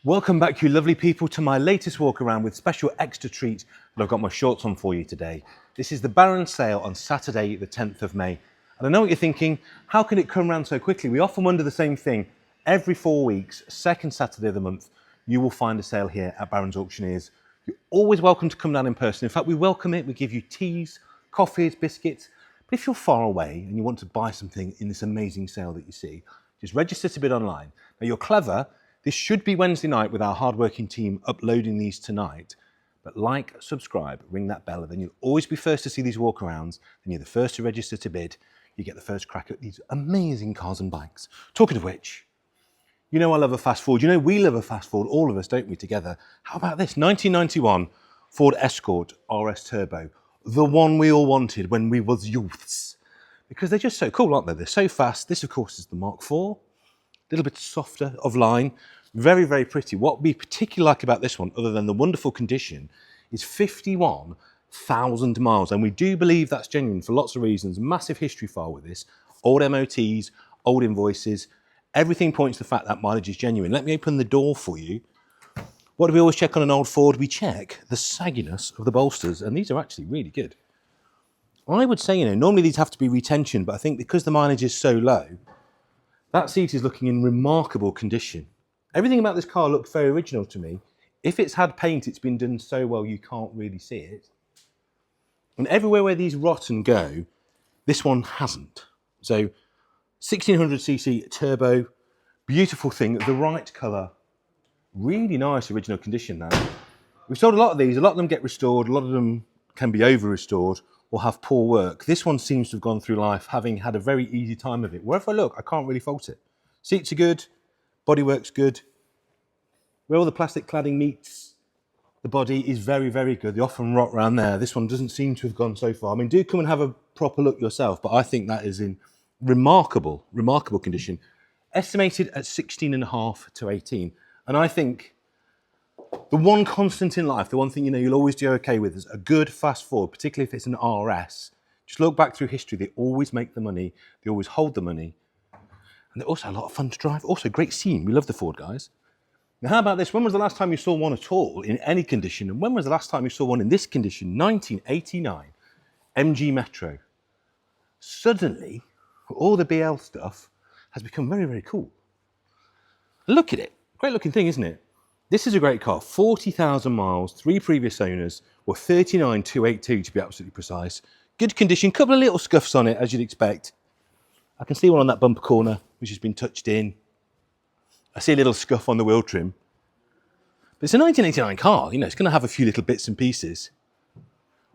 Welcome back, you lovely people, to my latest walk around with special extra treat that I've got my shorts on for you today. This is the Barron sale on Saturday, the 10th of May. And I know what you're thinking, how can it come around so quickly? We often wonder the same thing. Every 4 weeks, second Saturday of the month, you will find a sale here at Barron's Auctioneers. You're always welcome to come down in person. In fact, we welcome it. We give you teas, coffees, biscuits. But if you're far away and you want to buy something in this amazing sale that you see, just register to bid online. Now, you're clever. This should be Wednesday night with our hardworking team uploading these tonight. But like, subscribe, ring that bell, and then you'll always be first to see these walkarounds, and you're the first to register to bid. You get the first crack at these amazing cars and bikes. Talking of which, you know I love a fast forward. You know we love a fast forward, all of us, don't we, together? How about this? 1991 Ford Escort RS Turbo. The one we all wanted when we was youths. Because they're just so cool, aren't they? They're so fast. This, of course, is the Mark IV. A little bit softer of line. Very, very pretty. What we particularly like about this one, other than the wonderful condition, is 51,000 miles. And we do believe that's genuine for lots of reasons. Massive history file with this. Old MOTs, old invoices. Everything points to the fact that mileage is genuine. Let me open the door for you. What do we always check on an old Ford? We check the sagginess of the bolsters. And these are actually really good. I would say, normally these have to be retention, but I think because the mileage is so low, that seat is looking in remarkable condition. Everything about this car looks very original to me. If it's had paint, it's been done so well you can't really see it. And everywhere where these rot and go, this one hasn't. So 1600cc turbo, beautiful thing, the right colour, really nice original condition now. We've sold a lot of these, a lot of them get restored, a lot of them can be over-restored or have poor work. This one seems to have gone through life having had a very easy time of it. Wherever I look, I can't really fault it. Seats are good. Bodywork's good. Where all the plastic cladding meets the body is very, very good. They often rot around there. This one doesn't seem to have gone so far. I mean, do come and have a proper look yourself, but I think that is in remarkable, remarkable condition. Estimated at 16.5 to 18. And I think the one constant in life, the one thing you'll always do okay with is a good fast Ford, particularly if it's an RS. Just look back through history. They always make the money. They always hold the money. And they're also a lot of fun to drive. Also, great scene. We love the Ford guys. Now, how about this? When was the last time you saw one at all in any condition? And when was the last time you saw one in this condition? 1989, MG Metro. Suddenly, all the BL stuff has become very, very cool. Look at it. Great looking thing, isn't it? This is a great car. 40,000 miles, 3 previous owners, or 39,282 to be absolutely precise. Good condition. Couple of little scuffs on it, as you'd expect. I can see one on that bumper corner, which has been touched in. I see a little scuff on the wheel trim. But it's a 1989 car, it's going to have a few little bits and pieces.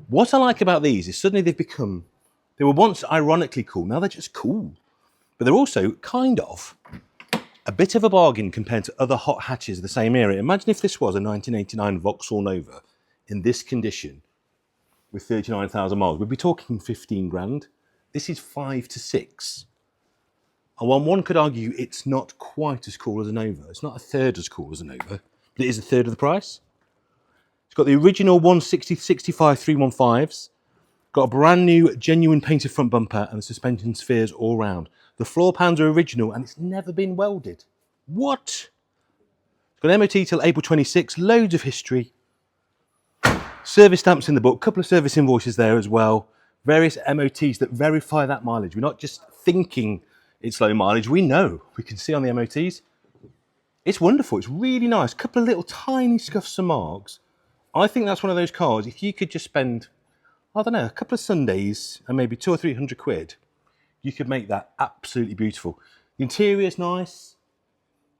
What I like about these is suddenly they were once ironically cool, now they're just cool. But they're also kind of a bit of a bargain compared to other hot hatches of the same era. Imagine if this was a 1989 Vauxhall Nova in this condition with 39,000 miles. We'd be talking 15 grand. This is 5 to 6. And while one could argue it's not quite as cool as a Nova, it's not a third as cool as a Nova, but it is a third of the price. It's got the original 160/65 315s, got a brand new genuine painted front bumper and the suspension spheres all round. The floor pans are original and it's never been welded. What? It's got MOT till April 26, loads of history. Service stamps in the book, couple of service invoices there as well. Various MOTs that verify that mileage. We're not just thinking it's low mileage. We know. We can see on the MOTs. It's wonderful. It's really nice. A couple of little tiny scuffs and marks. I think that's one of those cars. If you could just spend, I don't know, a couple of Sundays and maybe 200 or 300 quid, you could make that absolutely beautiful. The interior's nice.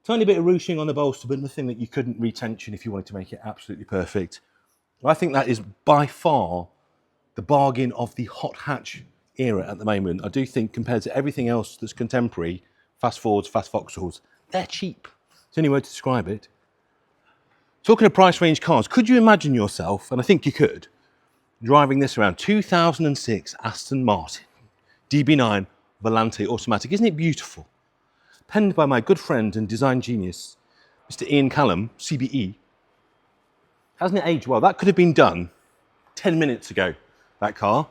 Tiny bit of ruching on the bolster, but nothing that you couldn't retension if you wanted to make it absolutely perfect. I think that is by far the bargain of the hot hatch era at the moment. I do think compared to everything else that's contemporary, fast Fords, fast Vauxhalls, they're cheap. It's the only way to describe it. Talking of price range cars, could you imagine yourself, and I think you could, driving this around 2006 Aston Martin DB9 Volante automatic? Isn't it beautiful? Penned by my good friend and design genius, Mr. Ian Callum, CBE. Hasn't it aged well? That could have been done 10 minutes ago, that car.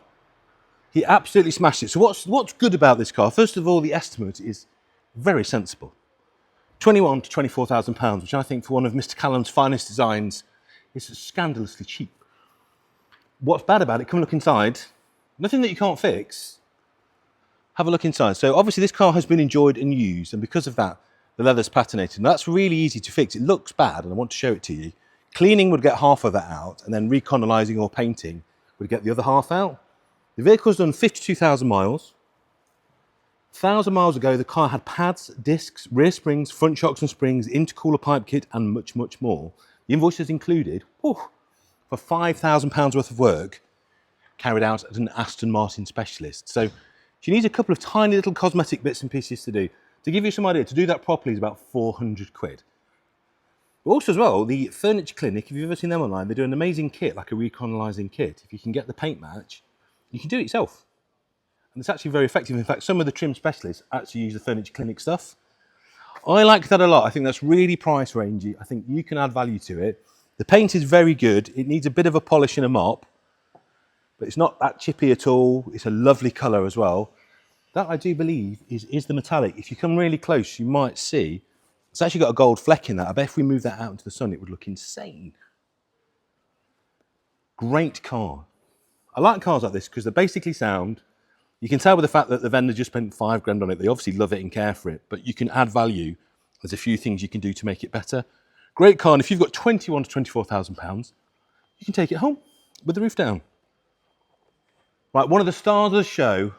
He absolutely smashed it. So what's good about this car? First of all, the estimate is very sensible. 21 to £24,000, which I think for one of Mr. Callum's finest designs is scandalously cheap. What's bad about it, come look inside, nothing that you can't fix. Have a look inside. So obviously this car has been enjoyed and used, and because of that, the leather's patinated. Now that's really easy to fix. It looks bad, and I want to show it to you. Cleaning would get half of that out, and then reconalizing or painting would get the other half out. The vehicle's done 52,000 miles. 1,000 miles ago, the car had pads, discs, rear springs, front shocks and springs, intercooler pipe kit, and much, much more. The invoices included, for £5,000 worth of work carried out at an Aston Martin specialist. So she needs a couple of tiny little cosmetic bits and pieces to do. To give you some idea, to do that properly is about 400 quid. Also as well, the Furniture Clinic, if you've ever seen them online, they do an amazing kit, like a reconalizing kit. If you can get the paint match, you can do it yourself. And it's actually very effective. In fact, some of the trim specialists actually use the Furniture Clinic stuff. I like that a lot. I think that's really price rangey. I think you can add value to it. The paint is very good. It needs a bit of a polish and a mop, but it's not that chippy at all. It's a lovely colour as well. That, I do believe, is the metallic. If you come really close, you might see it's actually got a gold fleck in that. I bet if we move that out into the sun, it would look insane. Great car. I like cars like this because they're basically sound. You can tell with the fact that the vendor just spent £5 on it. They obviously love it and care for it, but you can add value. There's a few things you can do to make it better. Great car, and if you've got 21 to £24,000, you can take it home with the roof down. Right, one of the stars of the show,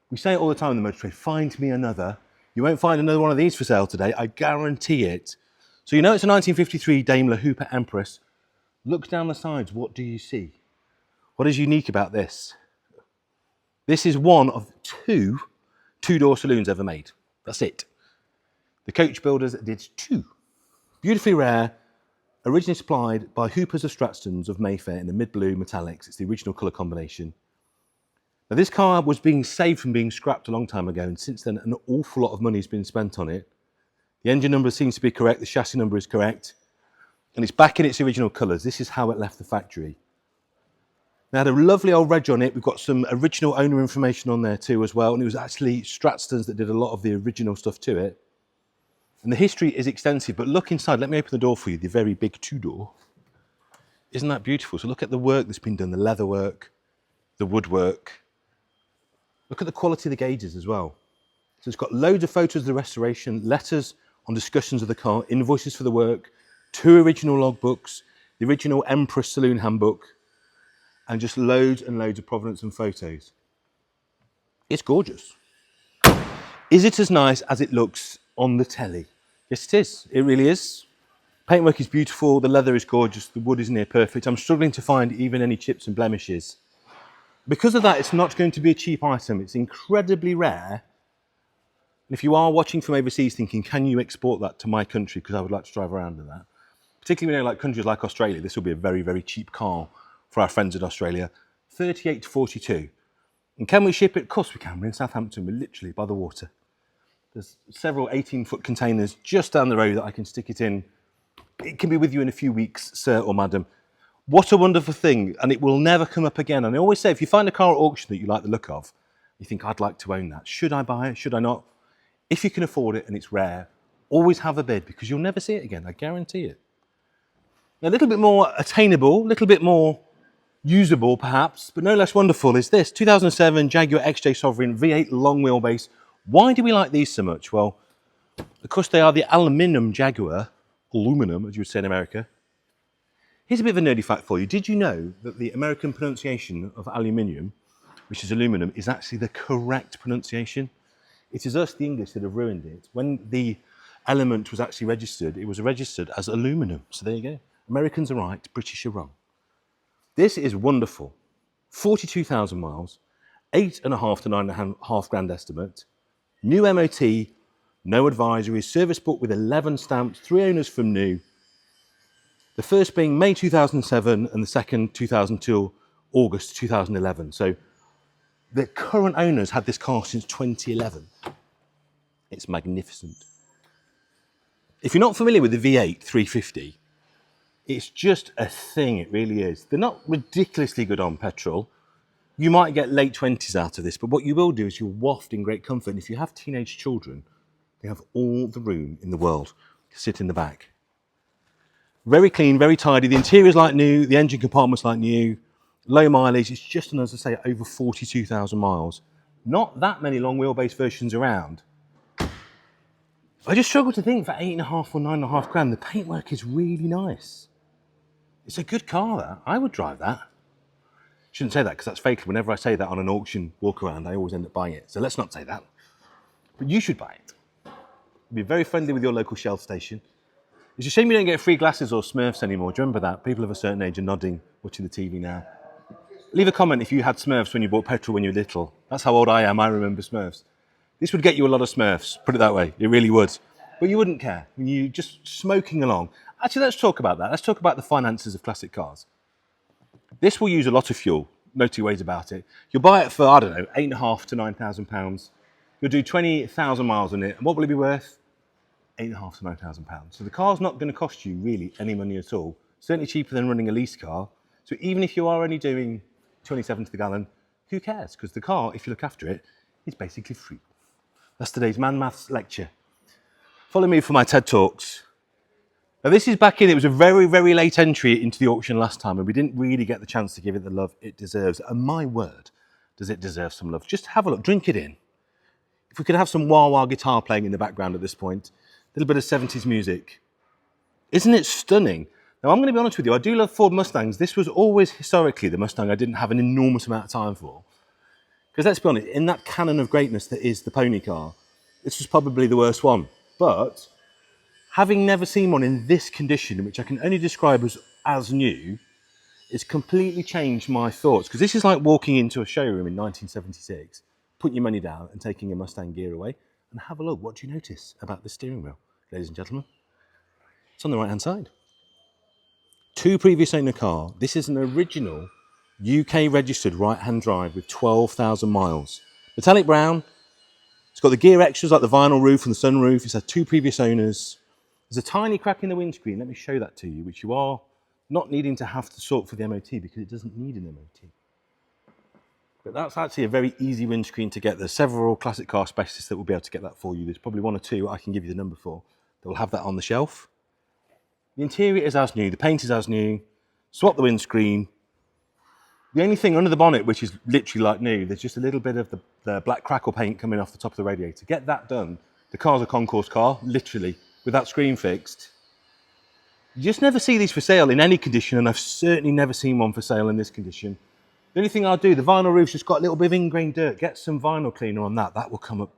we say it all the time in the motor trade, find me another. You won't find another one of these for sale today, I guarantee it. So you know it's a 1953 Daimler Hooper Empress. Look down the sides, what do you see? What is unique about this? This is one of two-door saloons ever made. That's it. The coach builders did two. Beautifully rare, originally supplied by Hoopers of Stratstons of Mayfair in the mid-blue metallics. It's the original colour combination. Now this car was being saved from being scrapped a long time ago, and since then an awful lot of money has been spent on it. The engine number seems to be correct, the chassis number is correct, and it's back in its original colours. This is how it left the factory. Now, had a lovely old reg on it. We've got some original owner information on there too as well, and it was actually Stratstons that did a lot of the original stuff to it. And the history is extensive, but look inside. Let me open the door for you, the very big two-door. Isn't that beautiful? So look at the work that's been done, the leather work, the woodwork. Look at the quality of the gauges as well. So it's got loads of photos of the restoration, letters on discussions of the car, invoices for the work, 2 original logbooks, the original Empress Saloon Handbook, and just loads and loads of provenance and photos. It's gorgeous. Is it as nice as it looks on the telly? Yes, it is. It really is. Paintwork is beautiful. The leather is gorgeous. The wood is near perfect. I'm struggling to find even any chips and blemishes. Because of that, it's not going to be a cheap item. It's incredibly rare. And if you are watching from overseas thinking, can you export that to my country? Because I would like to drive around in that. Particularly, like countries like Australia, this will be a very, very cheap car for our friends in Australia. 38 to 42. And can we ship it? Of course we can. We're in Southampton. We're literally by the water. There's several 18-foot containers just down the road that I can stick it in. It can be with you in a few weeks, sir or madam. What a wonderful thing, and it will never come up again. And I always say, if you find a car at auction that you like the look of, you think, I'd like to own that. Should I buy it? Should I not? If you can afford it and it's rare, always have a bid, because you'll never see it again, I guarantee it. A little bit more attainable, a little bit more usable perhaps, but no less wonderful is this 2007 Jaguar XJ Sovereign V8 long wheelbase. Why do we like these so much? Well, because they are the aluminium Jaguar, aluminum as you would say in America. Here's a bit of a nerdy fact for you. Did you know that the American pronunciation of aluminium, which is aluminum, is actually the correct pronunciation? It is us, the English, that have ruined it. When the element was actually registered, it was registered as aluminum. So there you go. Americans are right, British are wrong. This is wonderful. 42,000 miles, 8.5 to 9.5 grand estimate, new MOT, no advisory, service book with 11 stamps, 3 owners from new. The first being May 2007 and the second 2002, August 2011. So the current owners had this car since 2011. It's magnificent. If you're not familiar with the V8 350, it's just a thing, it really is. They're not ridiculously good on petrol. You might get late 20s out of this, but what you will do is you'll waft in great comfort. And if you have teenage children, You have all the room in the world to sit in the back. Very clean, very tidy. The interior's like new, the engine compartment's like new. Low mileage, it's just, as I say, over 42,000 miles. Not that many long wheelbase versions around. I just struggle to think for 8.5 or 9.5 grand, the paintwork is really nice. It's a good car, that. I would drive that. Shouldn't say that because that's fatal. Whenever I say that on an auction walk around, I always end up buying it. So let's not say that. But you should buy it. Be very friendly with your local Shell station. It's a shame you don't get free glasses or Smurfs anymore. Do you remember that? People of a certain age are nodding, watching the TV now. Leave a comment if you had Smurfs when you bought petrol when you were little. That's how old I am. I remember Smurfs. This would get you a lot of Smurfs, put it that way. It really would. But you wouldn't care. You're just smoking along. Actually, let's talk about that. Let's talk about the finances of classic cars. This will use a lot of fuel. No two ways about it. You'll buy it for, I don't know, £8,500 to £9,000. You'll do 20,000 miles on it. And what will it be worth? £8,500 to £9,000. So the car's not going to cost you really any money at all. Certainly cheaper than running a lease car. So even if you are only doing 27 to the gallon, who cares? Because the car, if you look after it, is basically free. That's today's Man Maths lecture. Follow me for my TED Talks. Now this is back in, it was a very, very late entry into the auction last time, and we didn't really get the chance to give it the love it deserves. And my word, does it deserve some love. Just have a look, drink it in. If we could have some wah-wah guitar playing in the background at this point, a little bit of 70s music. Isn't it stunning? Now I'm going to be honest with you, I do love Ford Mustangs. This was always historically the Mustang I didn't have an enormous amount of time for. Because let's be honest, in that canon of greatness that is the pony car, this was probably the worst one. But having never seen one in this condition, which I can only describe as new, it's completely changed my thoughts. Because this is like walking into a showroom in 1976, putting your money down and taking a Mustang gear away, and have a look. What do you notice about the steering wheel, ladies and gentlemen? It's on the right-hand side. 2 previous owner car. This is an original UK registered right-hand drive with 12,000 miles. Metallic brown. It's got the gear extras like the vinyl roof and the sunroof. It's had 2 previous owners. There's a tiny crack in the windscreen. Let me show that to you, which you are not needing to have to sort for the MOT because it doesn't need an MOT. But that's actually a very easy windscreen to get. There's several classic car specialists that will be able to get that for you. There's probably 1 or 2 I can give you the number for that will have that on the shelf. The interior is as new. The paint is as new. Swap the windscreen. The only thing under the bonnet, which is literally like new, there's just a little bit of the black crackle paint coming off the top of the radiator. Get that done. The car's a concourse car, literally, with that screen fixed. You just never see these for sale in any condition, and I've certainly never seen one for sale in this condition. The only thing I'll do, the vinyl roof's just got a little bit of ingrained dirt. Get some vinyl cleaner on that. That will come up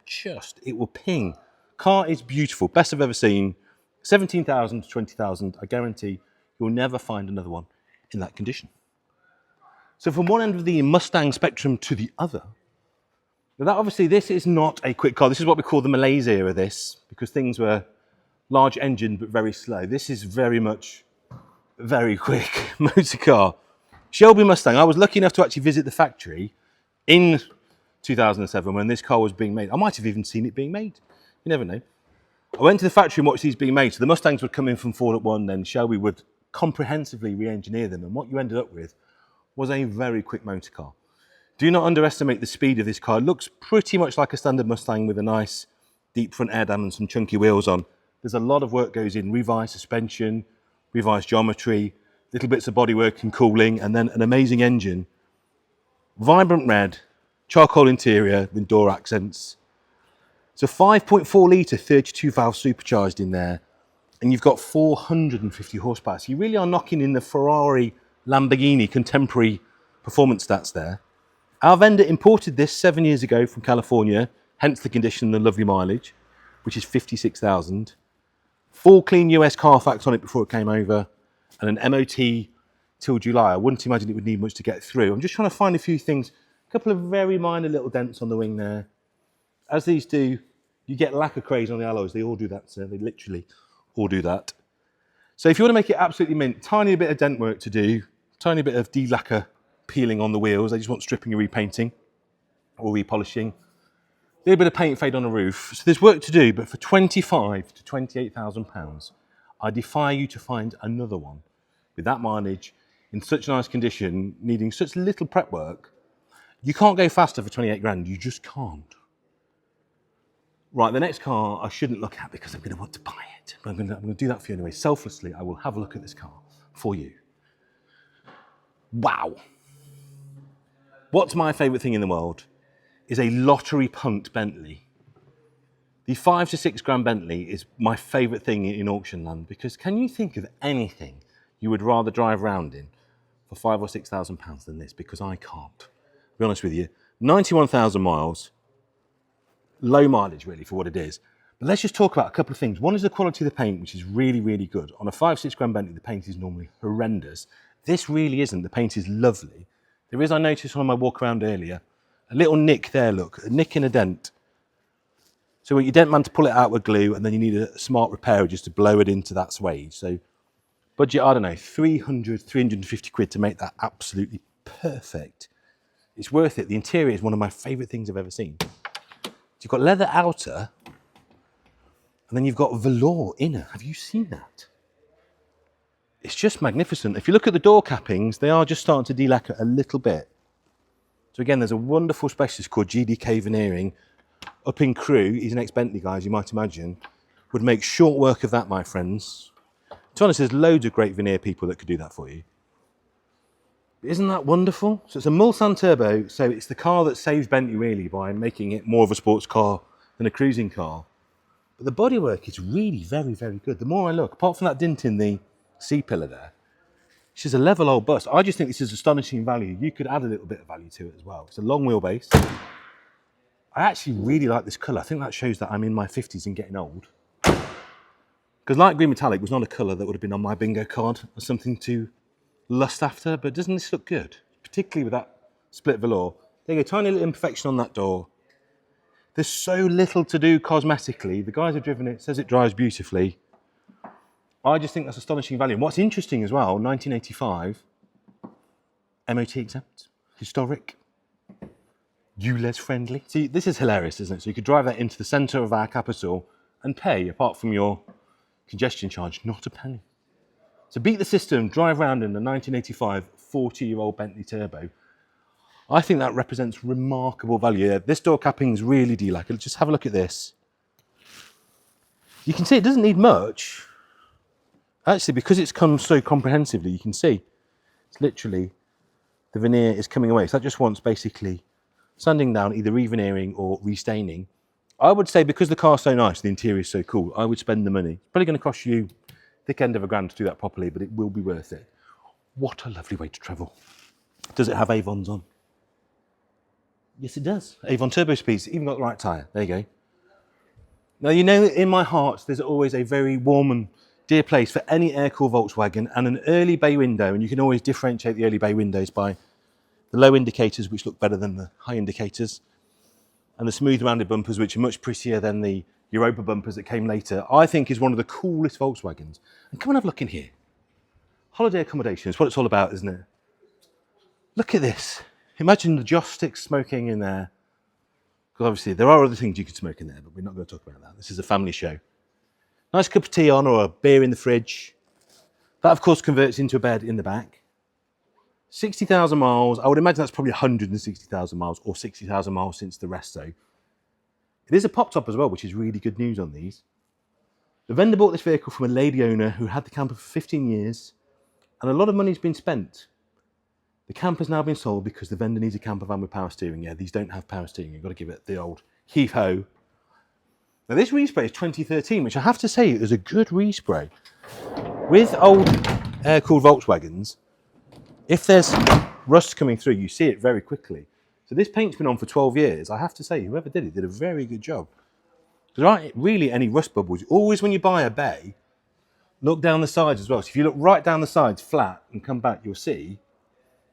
it will ping. Car is beautiful, best I've ever seen. 17,000 to 20,000, I guarantee you'll never find another one in that condition. So from one end of the Mustang spectrum to the other, now that obviously this is not a quick car. This is what we call the malaise era, this, because things were large engine but very slow. This is very much very quick motor car. Shelby Mustang. I was lucky enough to actually visit the factory in 2007 when this car was being made. I might have even seen it being made. You never know. I went to the factory and watched these being made. So the Mustangs would come in from Ford at one, then Shelby would comprehensively re-engineer them. And what you ended up with was a very quick motor car. Do not underestimate the speed of this car. It looks pretty much like a standard Mustang with a nice deep front air dam and some chunky wheels on. There's a lot of work goes in, revised suspension, revised geometry, little bits of bodywork and cooling, and then an amazing engine. Vibrant red, charcoal interior with door accents. It's a 5.4 litre 32 valve supercharged in there, and you've got 450 horsepower. So you really are knocking in the Ferrari, Lamborghini contemporary performance stats there. Our vendor imported this 7 years ago from California, hence the condition and the lovely mileage, which is 56,000. Full clean US Carfax on it before it came over, and an MOT till July. I wouldn't imagine it would need much to get through. I'm just trying to find a few things. A couple of very minor little dents on the wing there. As these do, you get lacquer craze on the alloys. They all do that, sir. They literally all do that. So if you want to make it absolutely mint, tiny bit of dent work to do, tiny bit of de-lacquer peeling on the wheels. They just want stripping and repainting or repolishing. A little bit of paint fade on the roof. So there's work to do, but for 25 to 28,000 pounds, I defy you to find another one with that mileage in such nice condition, needing such little prep work. You can't go faster for 28 grand. You just can't. Right, the next car I shouldn't look at because I'm going to want to buy it. But I'm going to do that for you anyway. Selflessly, I will have a look at this car for you. Wow. What's my favourite thing in the world is a lottery punt Bentley. The 5 to 6 grand Bentley is my favourite thing in auction land, because can you think of anything you would rather drive around in for £5,000 or £6,000 than this? Because I can't. To be honest with you, 91,000 miles, low mileage really for what it is. But let's just talk about a couple of things. One is the quality of the paint, which is really, really good. On a 5, 6 grand Bentley, the paint is normally horrendous. This really isn't. The paint is lovely. There is, I noticed on my walk around earlier, a little nick there, look, a nick and a dent. So you dent man to pull it out with glue, and then you need a smart repairer just to blow it into that suede. So budget, I don't know, 300, 350 quid to make that absolutely perfect. It's worth it. The interior is one of my favourite things I've ever seen. So you've got leather outer, and then you've got velour inner. Have you seen that? It's just magnificent. If you look at the door cappings, they are just starting to delacquer a little bit. So again, there's a wonderful specialist called GDK Veneering up in Crewe. He's an ex-Bentley guy, as you might imagine. Would make short work of that, my friends. To be honest, there's loads of great veneer people that could do that for you. But isn't that wonderful? So it's a Mulsanne turbo, so it's the car that saves Bentley really by making it more of a sports car than a cruising car. But the bodywork is really very, very good. The more I look, apart from that dint in the C-pillar there, it's just a level old bus. I just think this is astonishing value. You could add a little bit of value to it as well. It's a long wheelbase. I actually really like this colour. I think that shows that I'm in my 50s and getting old. Because light green metallic was not a colour that would have been on my bingo card or something to lust after, but doesn't this look good? Particularly with that split velour. There you go, tiny little imperfection on that door. There's so little to do cosmetically. The guys have driven it, says it drives beautifully. I just think that's astonishing value. And what's interesting as well, 1985, MOT exempt, historic, ULEZ friendly. See, this is hilarious, isn't it? So you could drive that into the centre of our capital and pay, apart from your congestion charge, not a penny. So beat the system, drive around in the 1985 40-year-old Bentley Turbo. I think that represents remarkable value. This door capping is really delacquered. Just have a look at this. You can see it doesn't need much. Actually, because it's come so comprehensively, you can see it's literally, the veneer is coming away. So that just wants basically sanding down, either re-veneering or restaining. I would say because the car's so nice, the interior is so cool, I would spend the money. It's probably going to cost you thick end of £1,000 to do that properly, but it will be worth it. What a lovely way to travel. Does it have Avons on? Yes, it does. Avon turbo speeds, even got the right tyre. There you go. Now, you know, in my heart, there's always a very warm and dear place for any air-cooled Volkswagen and an early bay window, and you can always differentiate the early bay windows by the low indicators, which look better than the high indicators, and the smooth rounded bumpers, which are much prettier than the Europa bumpers that came later. I think is one of the coolest Volkswagens. And come and have a look in here. Holiday accommodation is what it's all about, isn't it? Look at this. Imagine the joss sticks smoking in there. Because obviously there are other things you could smoke in there, but we're not going to talk about that. This is a family show. Nice cup of tea on, or a beer in the fridge. That, of course, converts into a bed in the back. 60,000 miles. I would imagine that's probably 160,000 miles, or 60,000 miles since the resto. It is a pop top as well, which is really good news on these. The vendor bought this vehicle from a lady owner who had the camper for 15 years, and a lot of money's been spent. The camper's now been sold because the vendor needs a camper van with power steering. Yeah, these don't have power steering. You've got to give it the old heave-ho. Now, this respray is 2013, which I have to say is a good respray. With old air-cooled Volkswagens, if there's rust coming through, you see it very quickly. So this paint's been on for 12 years. I have to say, whoever did it did a very good job. There aren't really any rust bubbles. Always when you buy a bay, look down the sides as well. So if you look right down the sides flat and come back, you'll see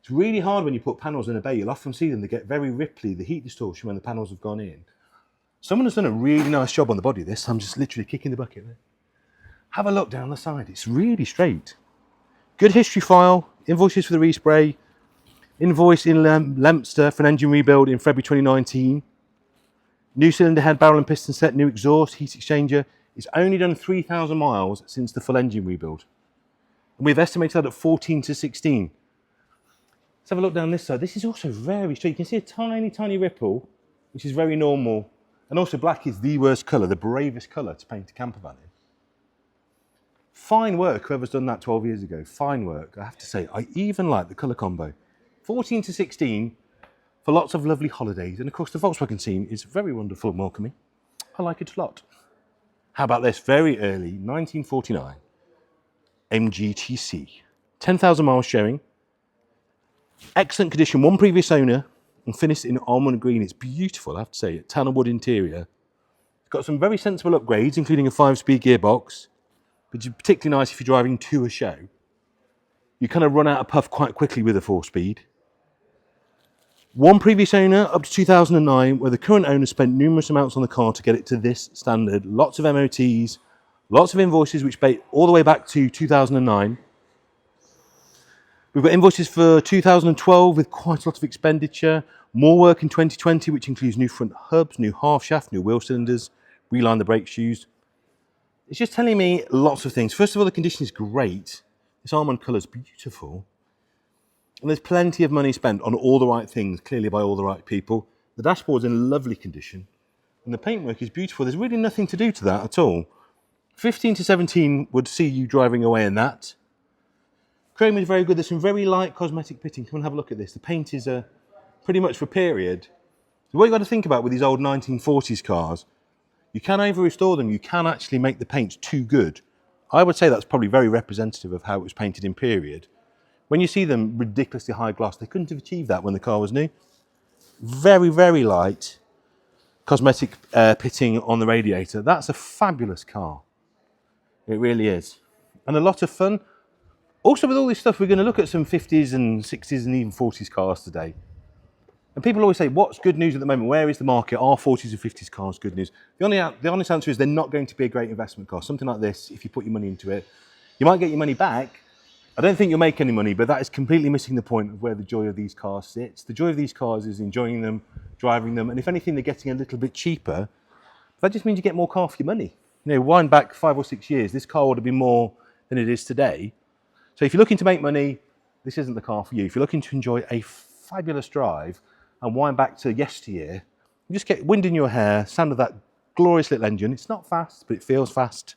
it's really hard when you put panels in a bay. You'll often see them, they get very ripply, the heat distortion when the panels have gone in. Someone has done a really nice job on the body of this. I'm just literally kicking the bucket there. Have a look down the side. It's really straight. Good history file, invoices for the respray, invoice in Leominster for an engine rebuild in February 2019. New cylinder head, barrel and piston set, new exhaust, heat exchanger. It's only done 3,000 miles since the full engine rebuild. And we've estimated that at 14 to 16. Let's have a look down this side. This is also very straight. You can see a tiny, tiny ripple, which is very normal. And also black is the worst colour, the bravest colour to paint a campervan in. Fine work, whoever's done that 12 years ago. Fine work, I have to say. I even like the colour combo. 14 to 16 for lots of lovely holidays. And of course the Volkswagen scene is very wonderful and welcoming. I like it a lot. How about this? Very early, 1949. MGTC. 10,000 miles showing. Excellent condition, one previous owner, and finished in almond green. It's beautiful, I have to say. Tanner wood interior. It's got some very sensible upgrades, including a 5-speed gearbox, which is particularly nice if you're driving to a show. You kind of run out of puff quite quickly with a 4-speed. One previous owner up to 2009, where the current owner spent numerous amounts on the car to get it to this standard. Lots of MOTs, lots of invoices which date all the way back to 2009. We've got invoices for 2012 with quite a lot of expenditure. More work in 2020, which includes new front hubs, new half shaft, new wheel cylinders, reline the brake shoes. It's just telling me lots of things. First of all, the condition is great. This almond colour is beautiful. And there's plenty of money spent on all the right things, clearly by all the right people. The dashboard's in lovely condition. And the paintwork is beautiful. There's really nothing to do to that at all. 15 to 17 would see you driving away in that. Chrome is very good. There's some very light cosmetic pitting. Come and have a look at this. The paint is pretty much for period. So what you've got to think about with these old 1940s cars, you can over-restore them. You can actually make the paint too good. I would say that's probably very representative of how it was painted in period. When you see them ridiculously high gloss, they couldn't have achieved that when the car was new. Very, very light cosmetic pitting on the radiator. That's a fabulous car. It really is. And a lot of fun. Also, with all this stuff, we're going to look at some 50s and 60s and even 40s cars today. And people always say, what's good news at the moment? Where is the market? Are 40s and 50s cars good news? The honest answer is they're not going to be a great investment car. Something like this, if you put your money into it, you might get your money back. I don't think you'll make any money, but that is completely missing the point of where the joy of these cars sits. The joy of these cars is enjoying them, driving them, and if anything, they're getting a little bit cheaper. That just means you get more car for your money. You know, wind back 5 or 6 years, this car would have been more than it is today. So if you're looking to make money, this isn't the car for you. If you're looking to enjoy a fabulous drive and wind back to yesteryear, you just get wind in your hair, sound of that glorious little engine. It's not fast, but it feels fast.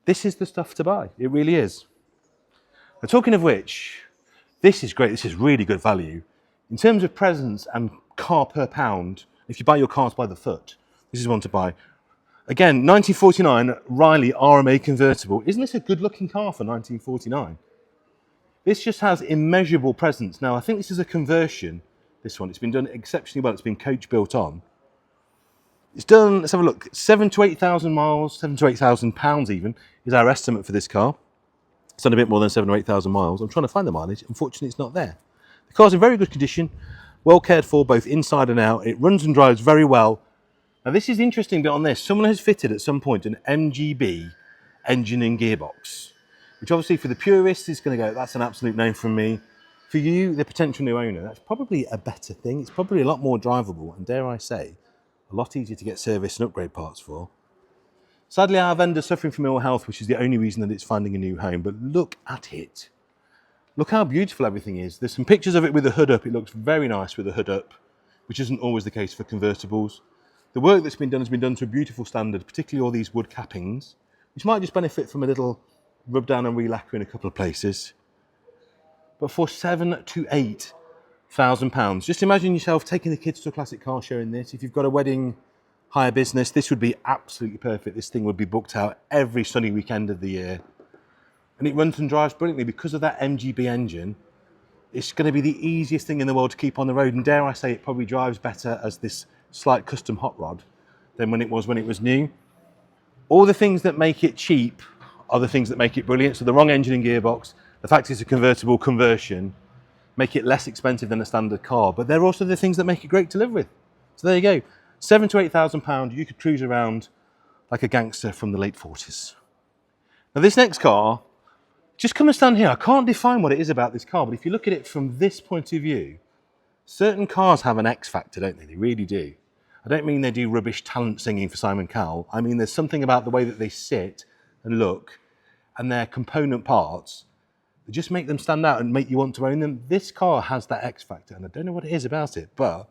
This is the stuff to buy. It really is. Now, talking of which, this is great. This is really good value. In terms of presence and car per pound, if you buy your cars by the foot, this is one to buy. Again, 1949 Riley RMA Convertible. Isn't this a good looking car for 1949? This just has immeasurable presence. Now, I think this is a conversion, this one. It's been done exceptionally well. It's been coach built on. It's done, let's have a look, 7,000 to 8,000 miles, 7,000 to 8,000 pounds even, is our estimate for this car. It's done a bit more than 7,000 or 8,000 miles. I'm trying to find the mileage. Unfortunately, it's not there. The car's in very good condition, well cared for both inside and out. It runs and drives very well. Now, this is the interesting bit on this. Someone has fitted at some point an MGB engine and gearbox, which obviously for the purists is going to go, that's an absolute name from me. For you, the potential new owner, that's probably a better thing. It's probably a lot more drivable and, dare I say, a lot easier to get service and upgrade parts for. Sadly, our vendor's suffering from ill health, which is the only reason that it's finding a new home. But look at it. Look how beautiful everything is. There's some pictures of it with the hood up. It looks very nice with the hood up, which isn't always the case for convertibles. The work that's been done has been done to a beautiful standard, particularly all these wood cappings, which might just benefit from a little rub down and re-lacquer in a couple of places. But for 7,000 to 8,000 pounds, just imagine yourself taking the kids to a classic car show in this. If you've got a wedding hire business, this would be absolutely perfect. This thing would be booked out every sunny weekend of the year. And it runs and drives brilliantly because of that MGB engine. It's going to be the easiest thing in the world to keep on the road. And dare I say, it probably drives better as this slight custom hot rod than when it was new. All the things that make it cheap are the things that make it brilliant. So the wrong engine and gearbox, the fact it's a convertible conversion, make it less expensive than a standard car. But they're also the things that make it great to live with. So there you go. 7,000 to 8,000 pounds, you could cruise around like a gangster from the late 40s. Now this next car, just come and stand here. I can't define what it is about this car, but if you look at it from this point of view, certain cars have an X factor, don't they? They really do. I don't mean they do rubbish talent singing for Simon Cowell. I mean there's something about the way that they sit and look and their component parts that just make them stand out and make you want to own them. This car has that X factor, and I don't know what it is about it, but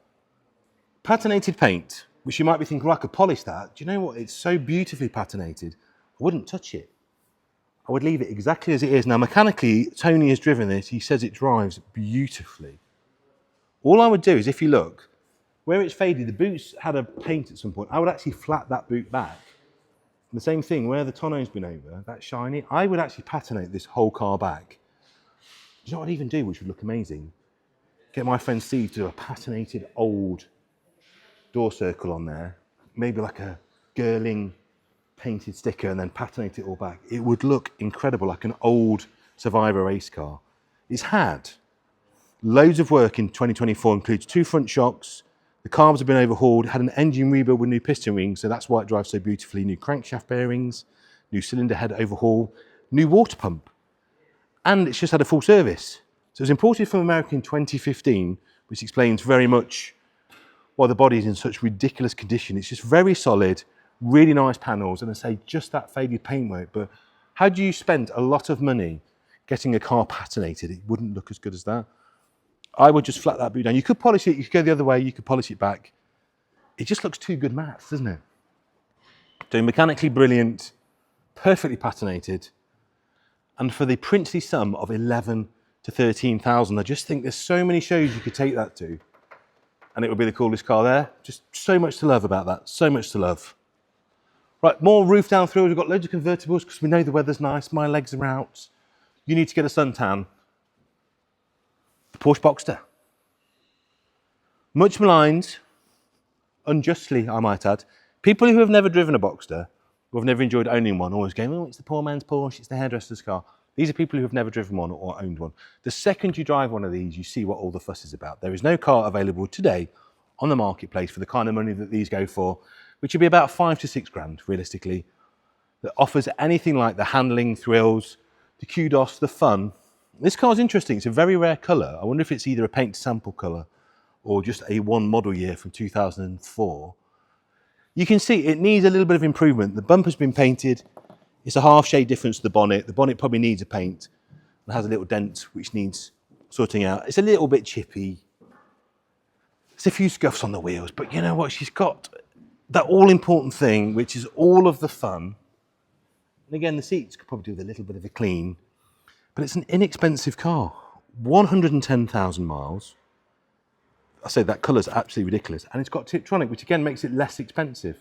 patinated paint, which you might be thinking, well, I could polish that. Do you know what? It's so beautifully patinated, I wouldn't touch it. I would leave it exactly as it is. Now, mechanically, Tony has driven this. He says it drives beautifully. All I would do is, if you look, where it's faded, the boots had a paint at some point. I would actually flat that boot back. And the same thing, where the tonneau's been over, that's shiny, I would actually patinate this whole car back. Do you know what I'd even do, which would look amazing? Get my friend Steve to do a patinated old door circle on there, maybe like a Girling painted sticker, and then patinate it all back. It would look incredible, like an old Survivor race car. It's had loads of work in 2024, includes 2 front shocks, the carbs have been overhauled, had an engine rebuild with new piston rings, so that's why it drives so beautifully, new crankshaft bearings, new cylinder head overhaul, new water pump, and it's just had a full service. So it was imported from America in 2015, which explains very much why the body is in such ridiculous condition. It's just very solid, really nice panels, and I say just that faded paintwork, but had you spent a lot of money getting a car patinated, it wouldn't look as good as that. I would just flat that boot down. You could polish it, you could go the other way, you could polish it back. It just looks too good maths, doesn't it? So mechanically brilliant, perfectly patinated, and for the princely sum of 11 to 13,000, I just think there's so many shows you could take that to, and it would be the coolest car there. Just so much to love about that, so much to love. Right, more roof down thrills. We've got loads of convertibles because we know the weather's nice, my legs are out. You need to get a suntan. The Porsche Boxster. Much maligned, unjustly I might add. People who have never driven a Boxster, who have never enjoyed owning one, always going, oh, it's the poor man's Porsche, it's the hairdresser's car. These are people who have never driven one or owned one. The second you drive one of these, you see what all the fuss is about. There is no car available today on the marketplace for the kind of money that these go for, which would be about 5 to 6 grand, realistically, that offers anything like the handling, thrills, the kudos, the fun. This car's interesting. It's a very rare colour. I wonder if it's either a paint sample colour or just a one model year from 2004. You can see it needs a little bit of improvement. The bumper's been painted. It's a half shade difference to the bonnet. The bonnet probably needs a paint and has a little dent which needs sorting out. It's a little bit chippy. There's a few scuffs on the wheels, but you know what? She's got that all-important thing, which is all of the fun. And again, the seats could probably do with a little bit of a clean, but it's an inexpensive car. 110,000 miles. I say that colour's absolutely ridiculous. And it's got Tiptronic, which again makes it less expensive.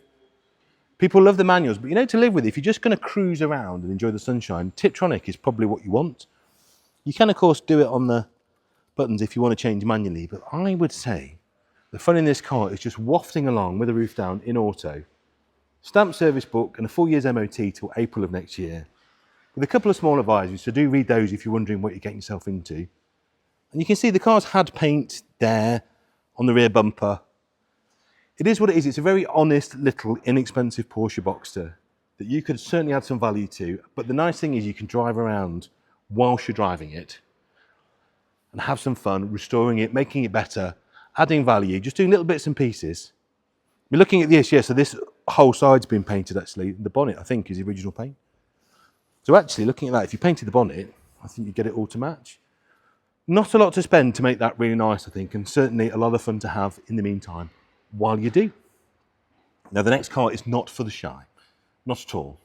People love the manuals, but you know, to live with, if you're just going to cruise around and enjoy the sunshine, Tiptronic is probably what you want. You can, of course, do it on the buttons if you want to change manually, but I would say the fun in this car is just wafting along with the roof down in auto. Stamp service book and a full year's MOT till April of next year. With a couple of small advisories, so do read those if you're wondering what you're getting yourself into. And you can see the car's had paint there on the rear bumper. It is what it is. It's a very honest, little, inexpensive Porsche Boxster that you could certainly add some value to. But the nice thing is you can drive around whilst you're driving it and have some fun, restoring it, making it better, adding value, just doing little bits and pieces. We're looking at this, yeah, so this whole side's been painted actually. The bonnet, I think, is the original paint. So actually, looking at that, if you painted the bonnet, I think you get it all to match. Not a lot to spend to make that really nice, I think, and certainly a lot of fun to have in the meantime while you do. Now, the next car is not for the shy, not at all.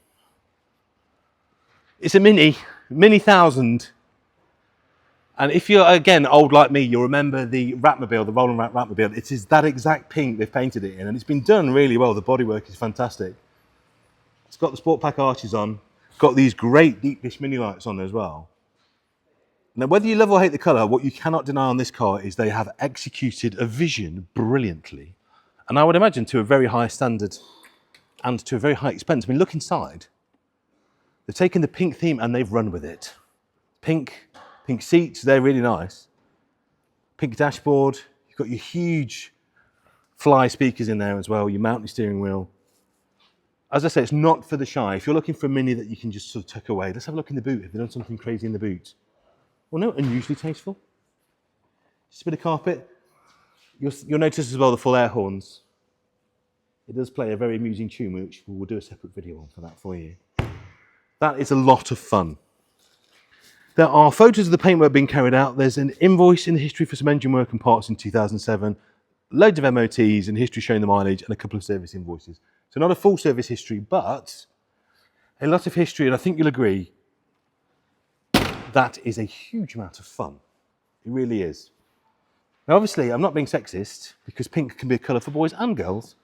It's a Mini 1000. And if you're, again, old like me, you'll remember the Ratmobile, the Roll and Wrap Ratmobile. It is that exact pink they've painted it in, and it's been done really well. The bodywork is fantastic. It's got the Sport Pack arches on, got these great deep dish mini lights on as well. Now, whether you love or hate the colour, what you cannot deny on this car is they have executed a vision brilliantly. And I would imagine to a very high standard and to a very high expense. I mean, look inside. They've taken the pink theme and they've run with it. Pink seats, they're really nice. Pink dashboard. You've got your huge fly speakers in there as well, your mountain steering wheel. As I say, it's not for the shy. If you're looking for a Mini that you can just sort of tuck away, let's have a look in the boot. Have they done something crazy in the boot? Well, no, unusually tasteful. Just a bit of carpet. You'll notice as well the full air horns. It does play a very amusing tune, which we'll do a separate video on for that for you. That is a lot of fun. There are photos of the paintwork being carried out. There's an invoice in the history for some engine work and parts in 2007. loads of MOTs and history showing the mileage and a couple of service invoices. So not a full service history, but a lot of history, and I think you'll agree, that is a huge amount of fun. It really is. Now obviously I'm not being sexist, because pink can be a colour for boys and girls,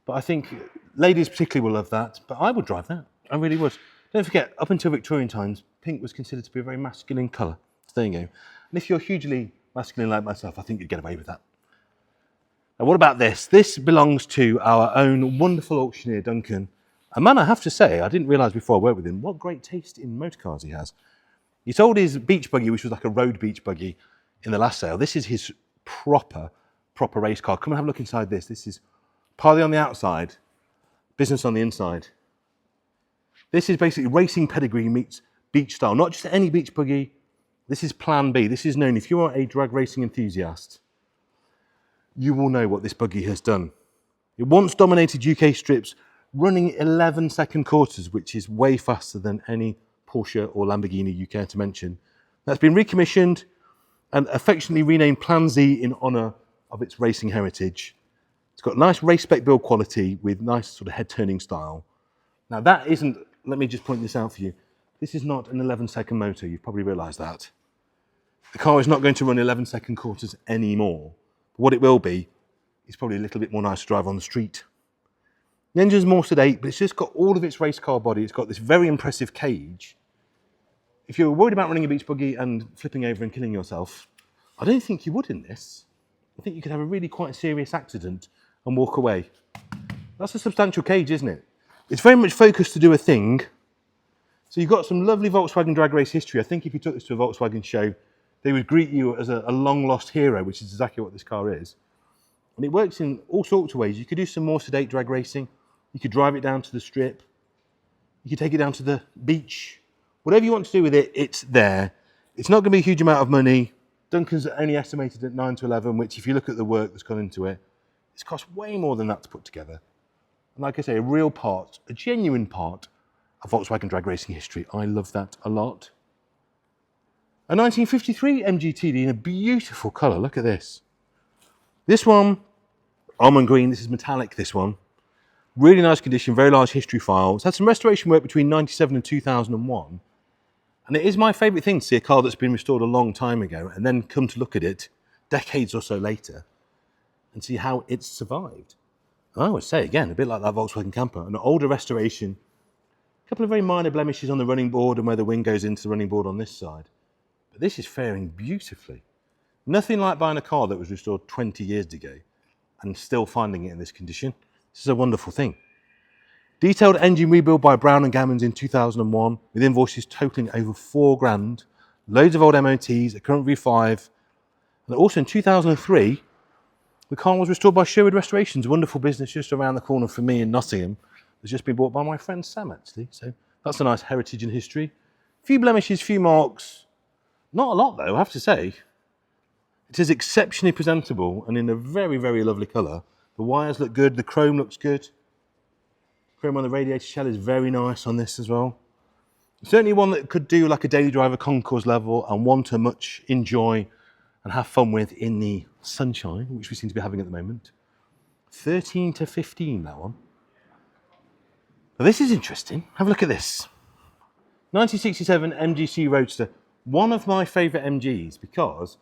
but I think ladies particularly will love that, but I would drive that, I really would. Don't forget, up until Victorian times, pink was considered to be a very masculine colour. So there you go. And if you're hugely masculine like myself, I think you'd get away with that. Now what about this? This belongs to our own wonderful auctioneer, Duncan. A man, I have to say, I didn't realise before I worked with him, what great taste in motor cars he has. He sold his beach buggy, which was like a road beach buggy, in the last sale. This is his proper race car. Come and have a look inside this. This is parley on the outside, business on the inside. This is basically racing pedigree meets beach style. Not just any beach buggy. This is Plan B. This is known, if you are a drag racing enthusiast, you will know what this buggy has done. It once dominated UK strips, running 11-second quarters, which is way faster than any Porsche or Lamborghini you care to mention. That's been recommissioned and affectionately renamed Plan Z in honour of its racing heritage. It's got nice race spec build quality with nice sort of head turning style. Now that isn't, let me just point this out for you. This is not an 11-second motor, you've probably realised that. The car is not going to run 11-second quarters anymore. What it will be is probably a little bit more nice to drive on the street. The engine's more sedate, but it's just got all of its race car body. It's got this very impressive cage. If you're worried about running a beach buggy and flipping over and killing yourself, I don't think you would in this. I think you could have a really quite serious accident and walk away. That's a substantial cage, isn't it? It's very much focused to do a thing. So you've got some lovely Volkswagen drag race history. I think if you took this to a Volkswagen show, they would greet you as a long-lost hero, which is exactly what this car is. And it works in all sorts of ways. You could do some more sedate drag racing. You could drive it down to the strip. You could take it down to the beach. Whatever you want to do with it, it's there. It's not going to be a huge amount of money. Duncan's only estimated at 9 to 11, which if you look at the work that's gone into it, it's cost way more than that to put together. And like I say, a real part, a genuine part of Volkswagen drag racing history. I love that a lot. A 1953 MGTD in a beautiful colour. Look at this. This one, almond green. This is metallic, this one. Really nice condition, very large history file. It's had some restoration work between 97 and 2001. And it is my favourite thing to see a car that's been restored a long time ago and then come to look at it decades or so later and see how it's survived. And I would say, again, a bit like that Volkswagen camper, an older restoration, a couple of very minor blemishes on the running board and where the wing goes into the running board on this side. But this is faring beautifully. Nothing like buying a car that was restored 20 years ago and still finding it in this condition. This is a wonderful thing. Detailed engine rebuild by Brown and Gammons in 2001 with invoices totaling over £4,000, loads of old MOTs, a current V5, and also in 2003 the car was restored by Sherwood Restorations, a wonderful business just around the corner from me in Nottingham. It's just been bought by my friend Sam actually, so that's a nice heritage and history. Few blemishes, few marks, not a lot though I have to say. It is exceptionally presentable and in a very, very lovely colour. The wires look good, the chrome looks good. Chrome on the radiator shell is very nice on this as well. Certainly one that could do like a daily driver concours level and one to much enjoy and have fun with in the sunshine, which we seem to be having at the moment. 13 to 15, that one. Now this is interesting. Have a look at this. 1967 MG C Roadster. One of my favourite MGs because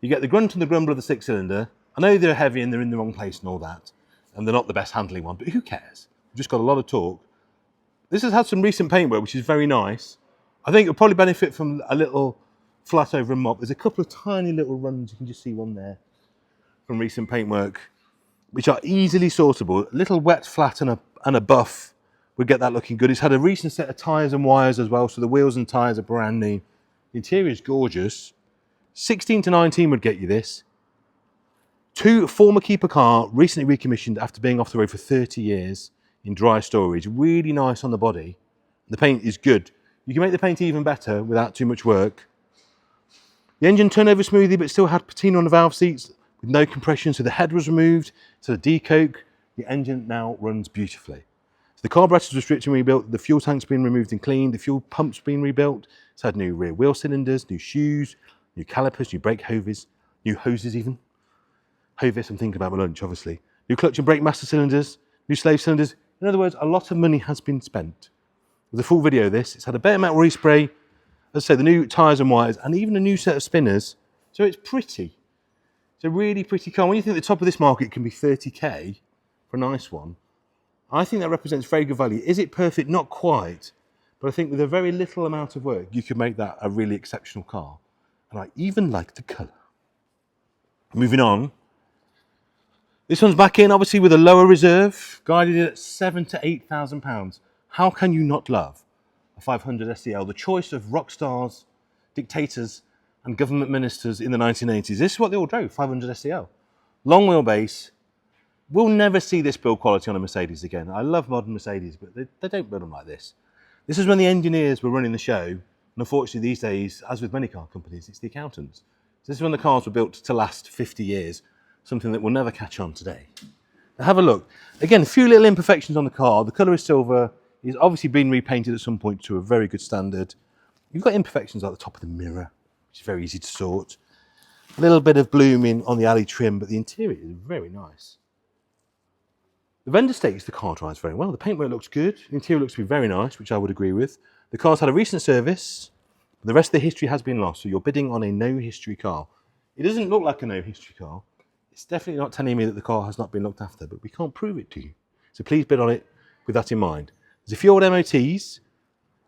you get the grunt and the grumble of the six-cylinder. I know they're heavy and they're in the wrong place and all that, and they're not the best handling one, but who cares? We've just got a lot of torque. This has had some recent paintwork, which is very nice. I think it'll probably benefit from a little flat over and mop. There's a couple of tiny little runs, you can just see one there, from recent paintwork, which are easily sortable. A little wet flat and a buff would get that looking good. It's had a recent set of tyres and wires as well, so the wheels and tyres are brand new. The interior is gorgeous. 16 to 19 would get you this. Two former keeper car, recently recommissioned after being off the road for 30 years in dry storage. Really nice on the body. The paint is good. You can make the paint even better without too much work. The engine turned over smoothly, but still had patina on the valve seats with no compression, so the head was removed, so the decoke. The engine now runs beautifully. So the carburetors were stripped and rebuilt, the fuel tank's been removed and cleaned, the fuel pump's been rebuilt. It's had new rear wheel cylinders, new shoes, new calipers, new brake hoses, new hoses even. Over this, I'm thinking about my lunch, obviously. New clutch and brake master cylinders, new slave cylinders. In other words, a lot of money has been spent. There's a full video of this. It's had a bare metal respray, as I say, the new tyres and wires, and even a new set of spinners. So it's pretty. It's a really pretty car. When you think the top of this market can be 30k for a nice one, I think that represents very good value. Is it perfect? Not quite. But I think with a very little amount of work, you could make that a really exceptional car. And I even like the colour. Moving on. This one's back in, obviously, with a lower reserve, guided in at £7,000 to £8,000. How can you not love a 500 SEL? The choice of rock stars, dictators, and government ministers in the 1980s. This is what they all drove, 500 SEL. Long wheelbase. We'll never see this build quality on a Mercedes again. I love modern Mercedes, but they don't build them like this. This is when the engineers were running the show, and unfortunately these days, as with many car companies, it's the accountants. So this is when the cars were built to last 50 years, something that will never catch on today. Now have a look. Again, a few little imperfections on the car. The colour is silver. It's obviously been repainted at some point to a very good standard. You've got imperfections at the top of the mirror, which is very easy to sort. A little bit of blooming on the alley trim, but the interior is very nice. The vendor states the car drives very well. The paintwork looks good. The interior looks to be very nice, which I would agree with. The car's had a recent service. But the rest of the history has been lost, so you're bidding on a no-history car. It doesn't look like a no-history car. It's definitely not telling me that the car has not been looked after, but we can't prove it to you. So please bid on it with that in mind. There's a few old MOTs. It's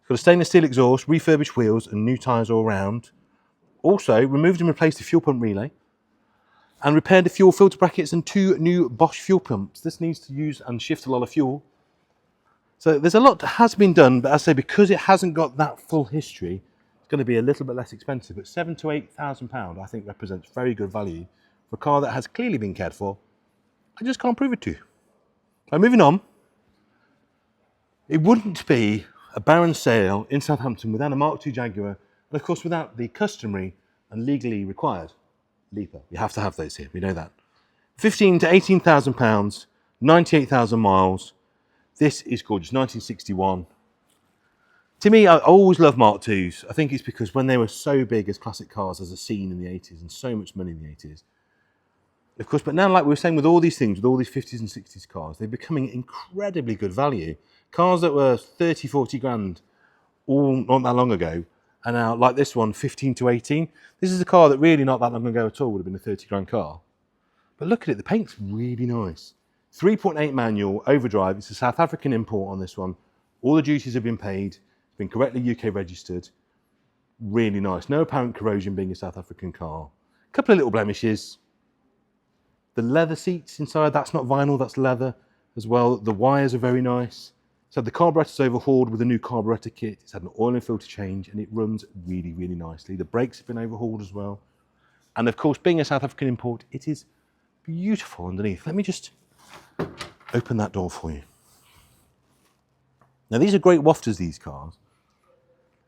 got a stainless steel exhaust, refurbished wheels, and new tyres all round. Also, removed and replaced the fuel pump relay, and repaired the fuel filter brackets and 2 new Bosch fuel pumps. This needs to use and shift a lot of fuel. So there's a lot that has been done, but as I say, because it hasn't got that full history, it's going to be a little bit less expensive. But £7,000 to £8,000, I think, represents very good value for a car that has clearly been cared for. I just can't prove it to you. So moving on. It wouldn't be a barren sale in Southampton without a Mark II Jaguar, and of course without the customary and legally required Leaper. You have to have those here, we know that. £15,000 to £18,000, 98,000 miles. This is gorgeous, 1961. To me, I always love Mark IIs. I think it's because when they were so big as classic cars as a scene in the 80s and so much money in the 80s. Of course, but now, like we were saying with all these things, with all these 50s and 60s cars, they're becoming incredibly good value. Cars that were 30, 40 grand all not that long ago, and now, like this one, 15 to 18. This is a car that really not that long ago at all would have been a 30 grand car. But look at it, the paint's really nice. 3.8 manual, overdrive. It's a South African import on this one. All the duties have been paid. It's been correctly UK registered. Really nice. No apparent corrosion being a South African car. A couple of little blemishes. The leather seats inside, that's not vinyl, that's leather as well. The wires are very nice. So the carburetor's overhauled with a new carburetor kit. It's had an oil and filter change, and it runs really, really nicely. The brakes have been overhauled as well. And of course, being a South African import, it is beautiful underneath. Let me just open that door for you. Now, these are great wafters, these cars.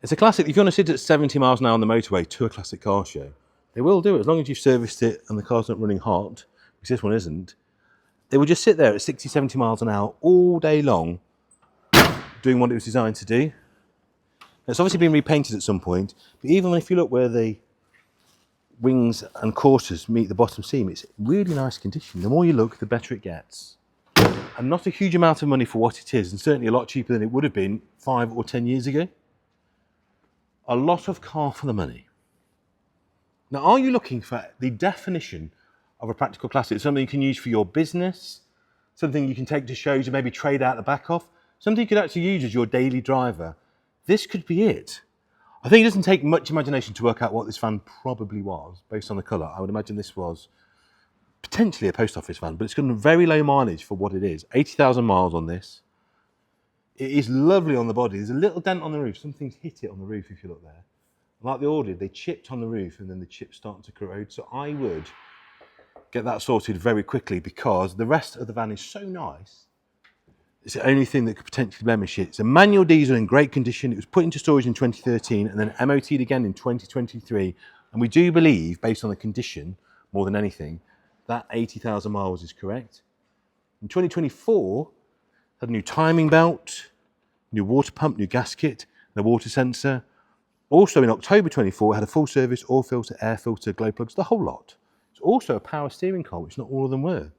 It's a classic. If you want to sit at 70 miles an hour on the motorway to a classic car show, they will do it as long as you've serviced it and the car's not running hot, which this one isn't. They will just sit there at 60, 70 miles an hour all day long, doing what it was designed to do. It's obviously been repainted at some point, but even if you look where the wings and quarters meet the bottom seam, it's really nice condition. The more you look, the better it gets. And not a huge amount of money for what it is, and certainly a lot cheaper than it would have been 5 or 10 years ago. A lot of car for the money. Now, are you looking for the definition of a practical classic? Something you can use for your business, something you can take to shows and maybe trade out the back of, something you could actually use as your daily driver. This could be it. I think it doesn't take much imagination to work out what this van probably was, based on the colour. I would imagine this was potentially a post office van, but it's got a very low mileage for what it is. 80,000 miles on this. It is lovely on the body. There's a little dent on the roof. Something's hit it on the roof if you look there. Like the Audi, they chipped on the roof and then the chips starting to corrode. So I would get that sorted very quickly because the rest of the van is so nice. It's the only thing that could potentially blemish it. It's a manual diesel in great condition. It was put into storage in 2013 and then MOT'd again in 2023. And we do believe, based on the condition, more than anything, that 80,000 miles is correct. In 2024, had a new timing belt, new water pump, new gasket, and a water sensor. Also in October 24, it had a full service, oil filter, air filter, glow plugs, the whole lot. It's also a power steering column, which not all of them were.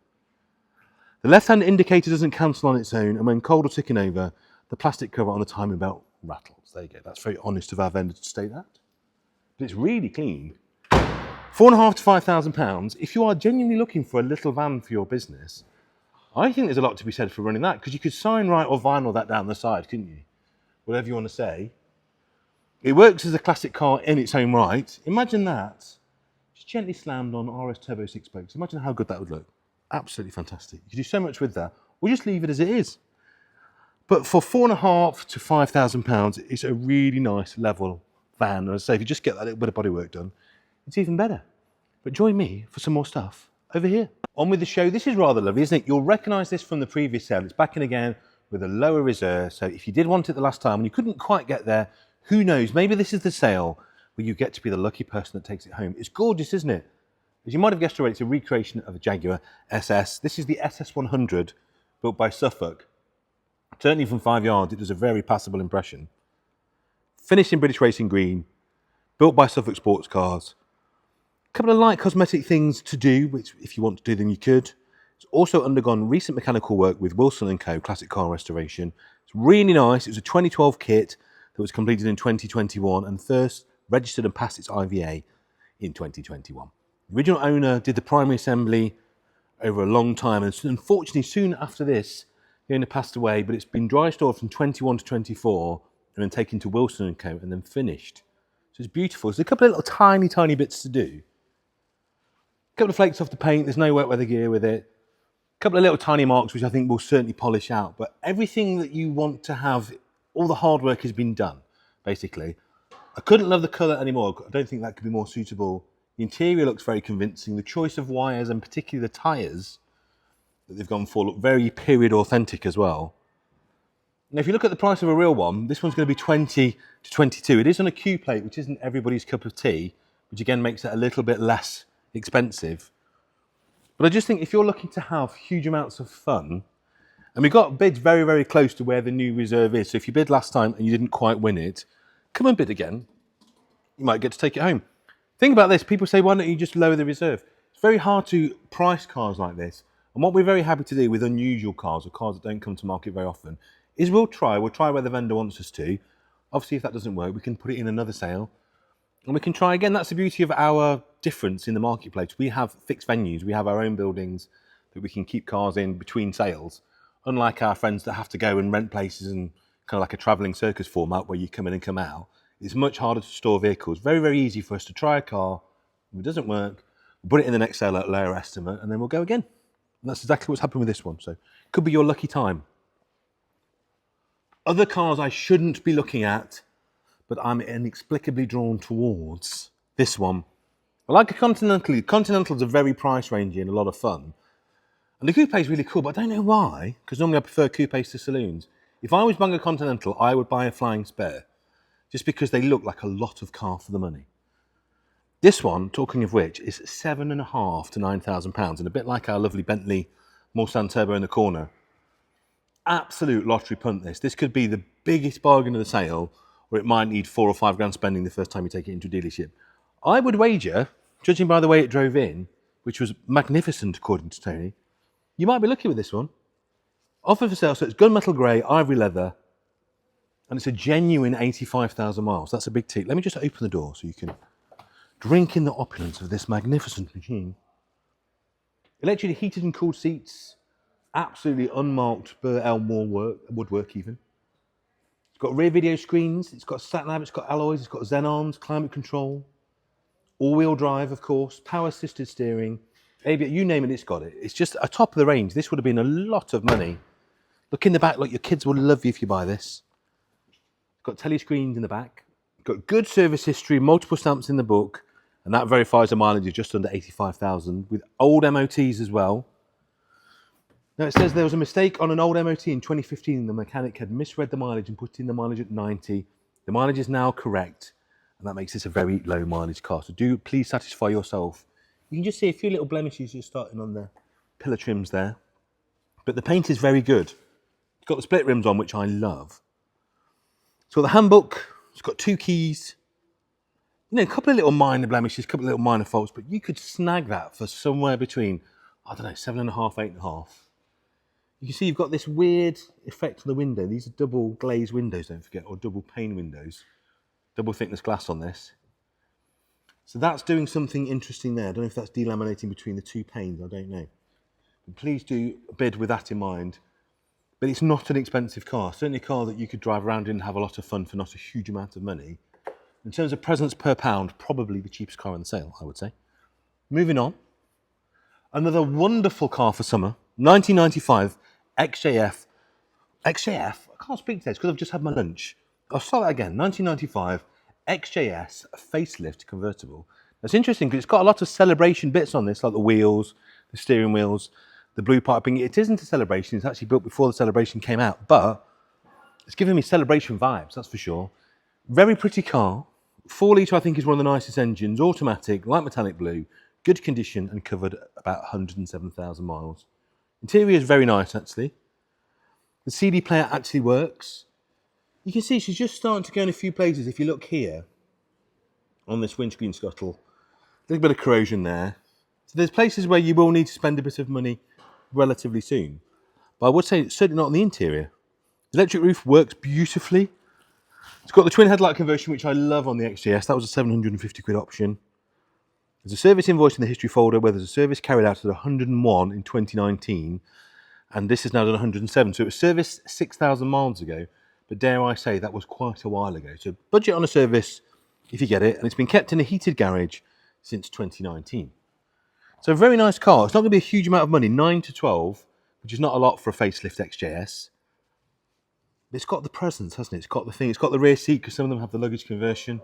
The left-hand indicator doesn't cancel on its own, and when cold or ticking over, the plastic cover on the timing belt rattles. There you go. That's very honest of our vendor to state that. But it's really clean. £4,500 to £5,000. If you are genuinely looking for a little van for your business, I think there's a lot to be said for running that, because you could sign right or vinyl that down the side, couldn't you? Whatever you want to say. It works as a classic car in its own right. Imagine that just gently slammed on RS Turbo 6 spokes. Imagine how good that would look. Absolutely fantastic. You can do so much with that, or just leave it as it is. But for £4,500 to £5,000, it's a really nice level van. And as I say, if you just get that little bit of bodywork done, it's even better. But join me for some more stuff over here. On with the show. This is rather lovely, isn't it? You'll recognise this from the previous sale. It's back in again with a lower reserve. So if you did want it the last time and you couldn't quite get there, who knows? Maybe this is the sale where you get to be the lucky person that takes it home. It's gorgeous, isn't it? As you might have guessed already, it's a recreation of a Jaguar SS. This is the SS100, built by Suffolk. Certainly from 5 yards, it does a very passable impression. Finished in British Racing Green, built by Suffolk Sports Cars. A couple of light cosmetic things to do, which if you want to do them, you could. It's also undergone recent mechanical work with Wilson & Co. Classic Car Restoration. It's really nice. It was a 2012 kit that was completed in 2021 and first registered and passed its IVA in 2021. The original owner did the primary assembly over a long time, and unfortunately soon after this, the owner passed away, but it's been dry stored from 21 to 24 and then taken to Wilson & Co. and then finished. So it's beautiful. There's a couple of little tiny bits to do. A couple of flakes off the paint. There's no wet weather gear with it. A couple of little tiny marks, which I think will certainly polish out. But everything that you want to have, all the hard work has been done, basically. I couldn't love the colour anymore. I don't think that could be more suitable. The interior looks very convincing. The choice of wires and particularly the tyres that they've gone for look very period authentic as well. Now, if you look at the price of a real one, this one's going to be 20 to 22. It is on a Q plate, which isn't everybody's cup of tea, which again makes it a little bit less expensive. But I just think if you're looking to have huge amounts of fun, and we got bids very, very close to where the new reserve is. So if you bid last time and you didn't quite win it, come and bid again. You might get to take it home. Think about this. People say, why don't you just lower the reserve? It's very hard to price cars like this. And what we're very happy to do with unusual cars, or cars that don't come to market very often, is we'll try where the vendor wants us to. Obviously, if that doesn't work, we can put it in another sale. And we can try again. That's the beauty of our difference in the marketplace. We have fixed venues. We have our own buildings that we can keep cars in between sales. Unlike our friends that have to go and rent places and kind of like a travelling circus format where you come in and come out. It's much harder to store vehicles. Very, very easy for us to try a car. If it doesn't work, we'll put it in the next sale at lower estimate and then we'll go again. And that's exactly what's happened with this one. So it could be your lucky time. Other cars I shouldn't be looking at, but I'm inexplicably drawn towards this one. I like a Continental. Continental's a very price rangey and a lot of fun. And the coupe is really cool, but I don't know why, because normally I prefer coupes to saloons. If I was buying a Continental, I would buy a flying Spur, just because they look like a lot of car for the money. This one, talking of which, is £7,500 to £9,000, and a bit like our lovely Bentley Mulsanne Turbo in the corner. Absolute lottery punt this. This could be the biggest bargain of the sale, or it might need £4 or £5 grand spending the first time you take it into a dealership. I would wager, judging by the way it drove in, which was magnificent according to Tony, you might be lucky with this one. Offer for sale, so it's gunmetal grey, ivory leather, and it's a genuine 85,000 miles. That's a big tick. Let me just open the door so you can drink in the opulence of this magnificent machine. Electrically heated and cooled seats, absolutely unmarked Burr Elmore woodwork even. It's got rear video screens, it's got sat nav, it's got alloys, it's got xenons, climate control, all-wheel drive, of course, power assisted steering, ABS, you name it, it's got it. It's just a top of the range. This would have been a lot of money. Look in the back, look, your kids will love you if you buy this. It's got telescreens in the back. It's got good service history, multiple stamps in the book, and that verifies the mileage of just under 85,000 with old MOTs as well. Now it says there was a mistake on an old MOT in 2015. The mechanic had misread the mileage and put in the mileage at 90. The mileage is now correct, and that makes this a very low mileage car. So do please satisfy yourself. You can just see a few little blemishes just starting on the pillar trims there. But the paint is very good. It's got the split rims on, which I love. It's got the handbook. It's got 2 keys. you know, a couple of little minor blemishes, a couple of little minor faults, but you could snag that for somewhere between, I don't know, 7.5, 8.5. You can see you've got this weird effect on the window. These are double glazed windows, don't forget, or double pane windows. Double thickness glass on this. So that's doing something interesting there. I don't know if that's delaminating between the two panes, I don't know. But please do bid with that in mind. But it's not an expensive car. Certainly a car that you could drive around in and have a lot of fun for not a huge amount of money. In terms of presence per pound, probably the cheapest car on the sale, I would say. Moving on. Another wonderful car for summer. 1995 XJF. XJF? I can't speak today, it's because I've just had my lunch. I'll start that again. 1995 XJS Facelift Convertible. That's interesting because it's got a lot of celebration bits on this, like the wheels, the steering wheels, the blue piping. It isn't a celebration, it's actually built before the celebration came out, but it's giving me celebration vibes, that's for sure. Very pretty car. 4 litre, I think, is one of the nicest engines. Automatic, light metallic blue, good condition, and covered about 107,000 miles. Interior is very nice, actually. The CD player actually works. You can see she's just starting to go in a few places. If you look here on this windscreen scuttle, a little bit of corrosion there. So there's places where you will need to spend a bit of money relatively soon. But I would say it's certainly not on the interior. The electric roof works beautifully. It's got the twin headlight conversion, which I love on the XJS. That was a 750 quid option. There's a service invoice in the history folder where there's a service carried out at 101 in 2019. And this is now done 107. So it was serviced 6,000 miles ago. But dare I say, that was quite a while ago. So budget on a service if you get it. And it's been kept in a heated garage since 2019. So a very nice car. It's not going to be a huge amount of money, 9 to 12, which is not a lot for a facelift XJS. But it's got the presence, hasn't it? It's got the thing. It's got the rear seat because some of them have the luggage conversion.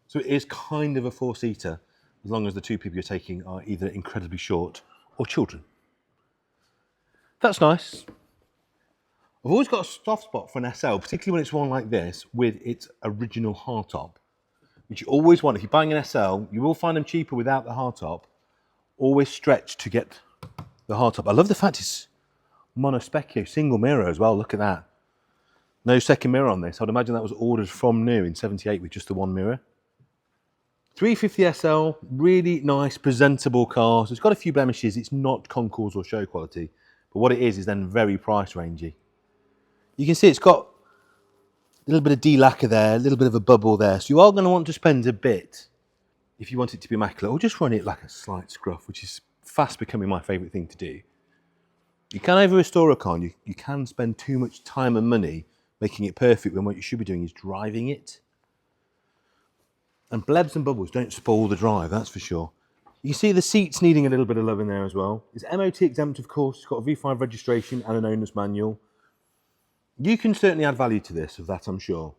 So it is kind of a four-seater as long as the two people you're taking are either incredibly short or children. That's nice. I've always got a soft spot for an SL, particularly when it's one like this with its original hardtop, which you always want. If you're buying an SL, you will find them cheaper without the hardtop. Always stretch to get the hardtop. I love the fact it's monospecchio, single mirror as well. Look at that. No second mirror on this. I'd imagine that was ordered from new in 78 with just the one mirror. 350 SL, really nice, presentable car. So it's got a few blemishes. It's not concours or show quality, but what it is then very price rangey. You can see it's got a little bit of de-lacquer there, a little bit of a bubble there. So you are going to want to spend a bit if you want it to be immaculate, or just run it like a slight scruff, which is fast becoming my favourite thing to do. You can over-restore a car, and you can spend too much time and money making it perfect when what you should be doing is driving it. And blebs and bubbles don't spoil the drive, that's for sure. You can see the seats needing a little bit of love in there as well. It's MOT exempt, of course. It's got a V5 registration and an owner's manual. You can certainly add value to this, of that I'm sure.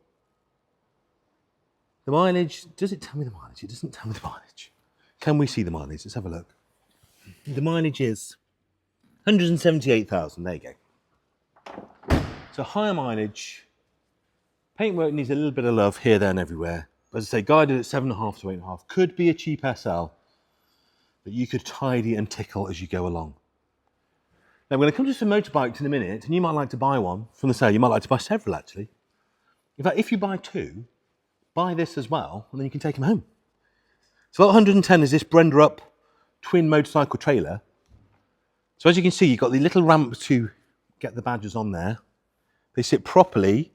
The mileage, does it tell me the mileage? It doesn't tell me the mileage. Can we see the mileage? Let's have a look. The mileage is 178,000, there you go. So higher mileage. Paintwork needs a little bit of love here, there and everywhere. As I say, guided at 7.5 to 8.5. Could be a cheap SL, but you could tidy and tickle as you go along. Now, we're going to come to some motorbikes in a minute, and you might like to buy one from the sale. You might like to buy several, actually. In fact, if you buy two, buy this as well, and then you can take them home. So, 110 is this Brenderup Twin Motorcycle trailer. So, as you can see, you've got the little ramp to get the badges on there. They sit properly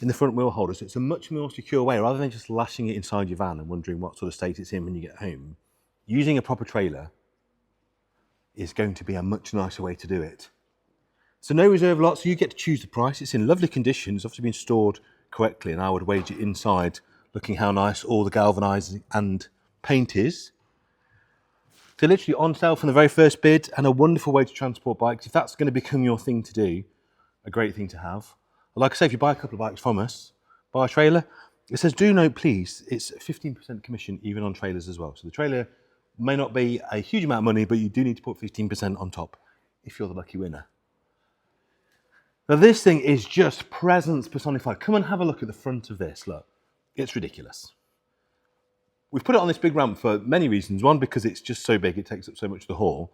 in the front wheel holder, so it's a much more secure way, rather than just lashing it inside your van and wondering what sort of state it's in when you get home. Using a proper trailer is going to be a much nicer way to do it. So no reserve lot, so you get to choose the price. It's in lovely condition. It's obviously been stored correctly, and I would wage it inside, looking how nice all the galvanising and paint is. So literally on sale from the very first bid, and a wonderful way to transport bikes. If that's going to become your thing to do, a great thing to have. Like I say, if you buy a couple of bikes from us, buy a trailer, it says, do note please, it's 15% commission even on trailers as well. So the trailer may not be a huge amount of money, but you do need to put 15% on top if you're the lucky winner. Now this thing is just presence personified. Come and have a look at the front of this, look. It's ridiculous. We've put it on this big ramp for many reasons. One, because it's just so big, it takes up so much of the hall.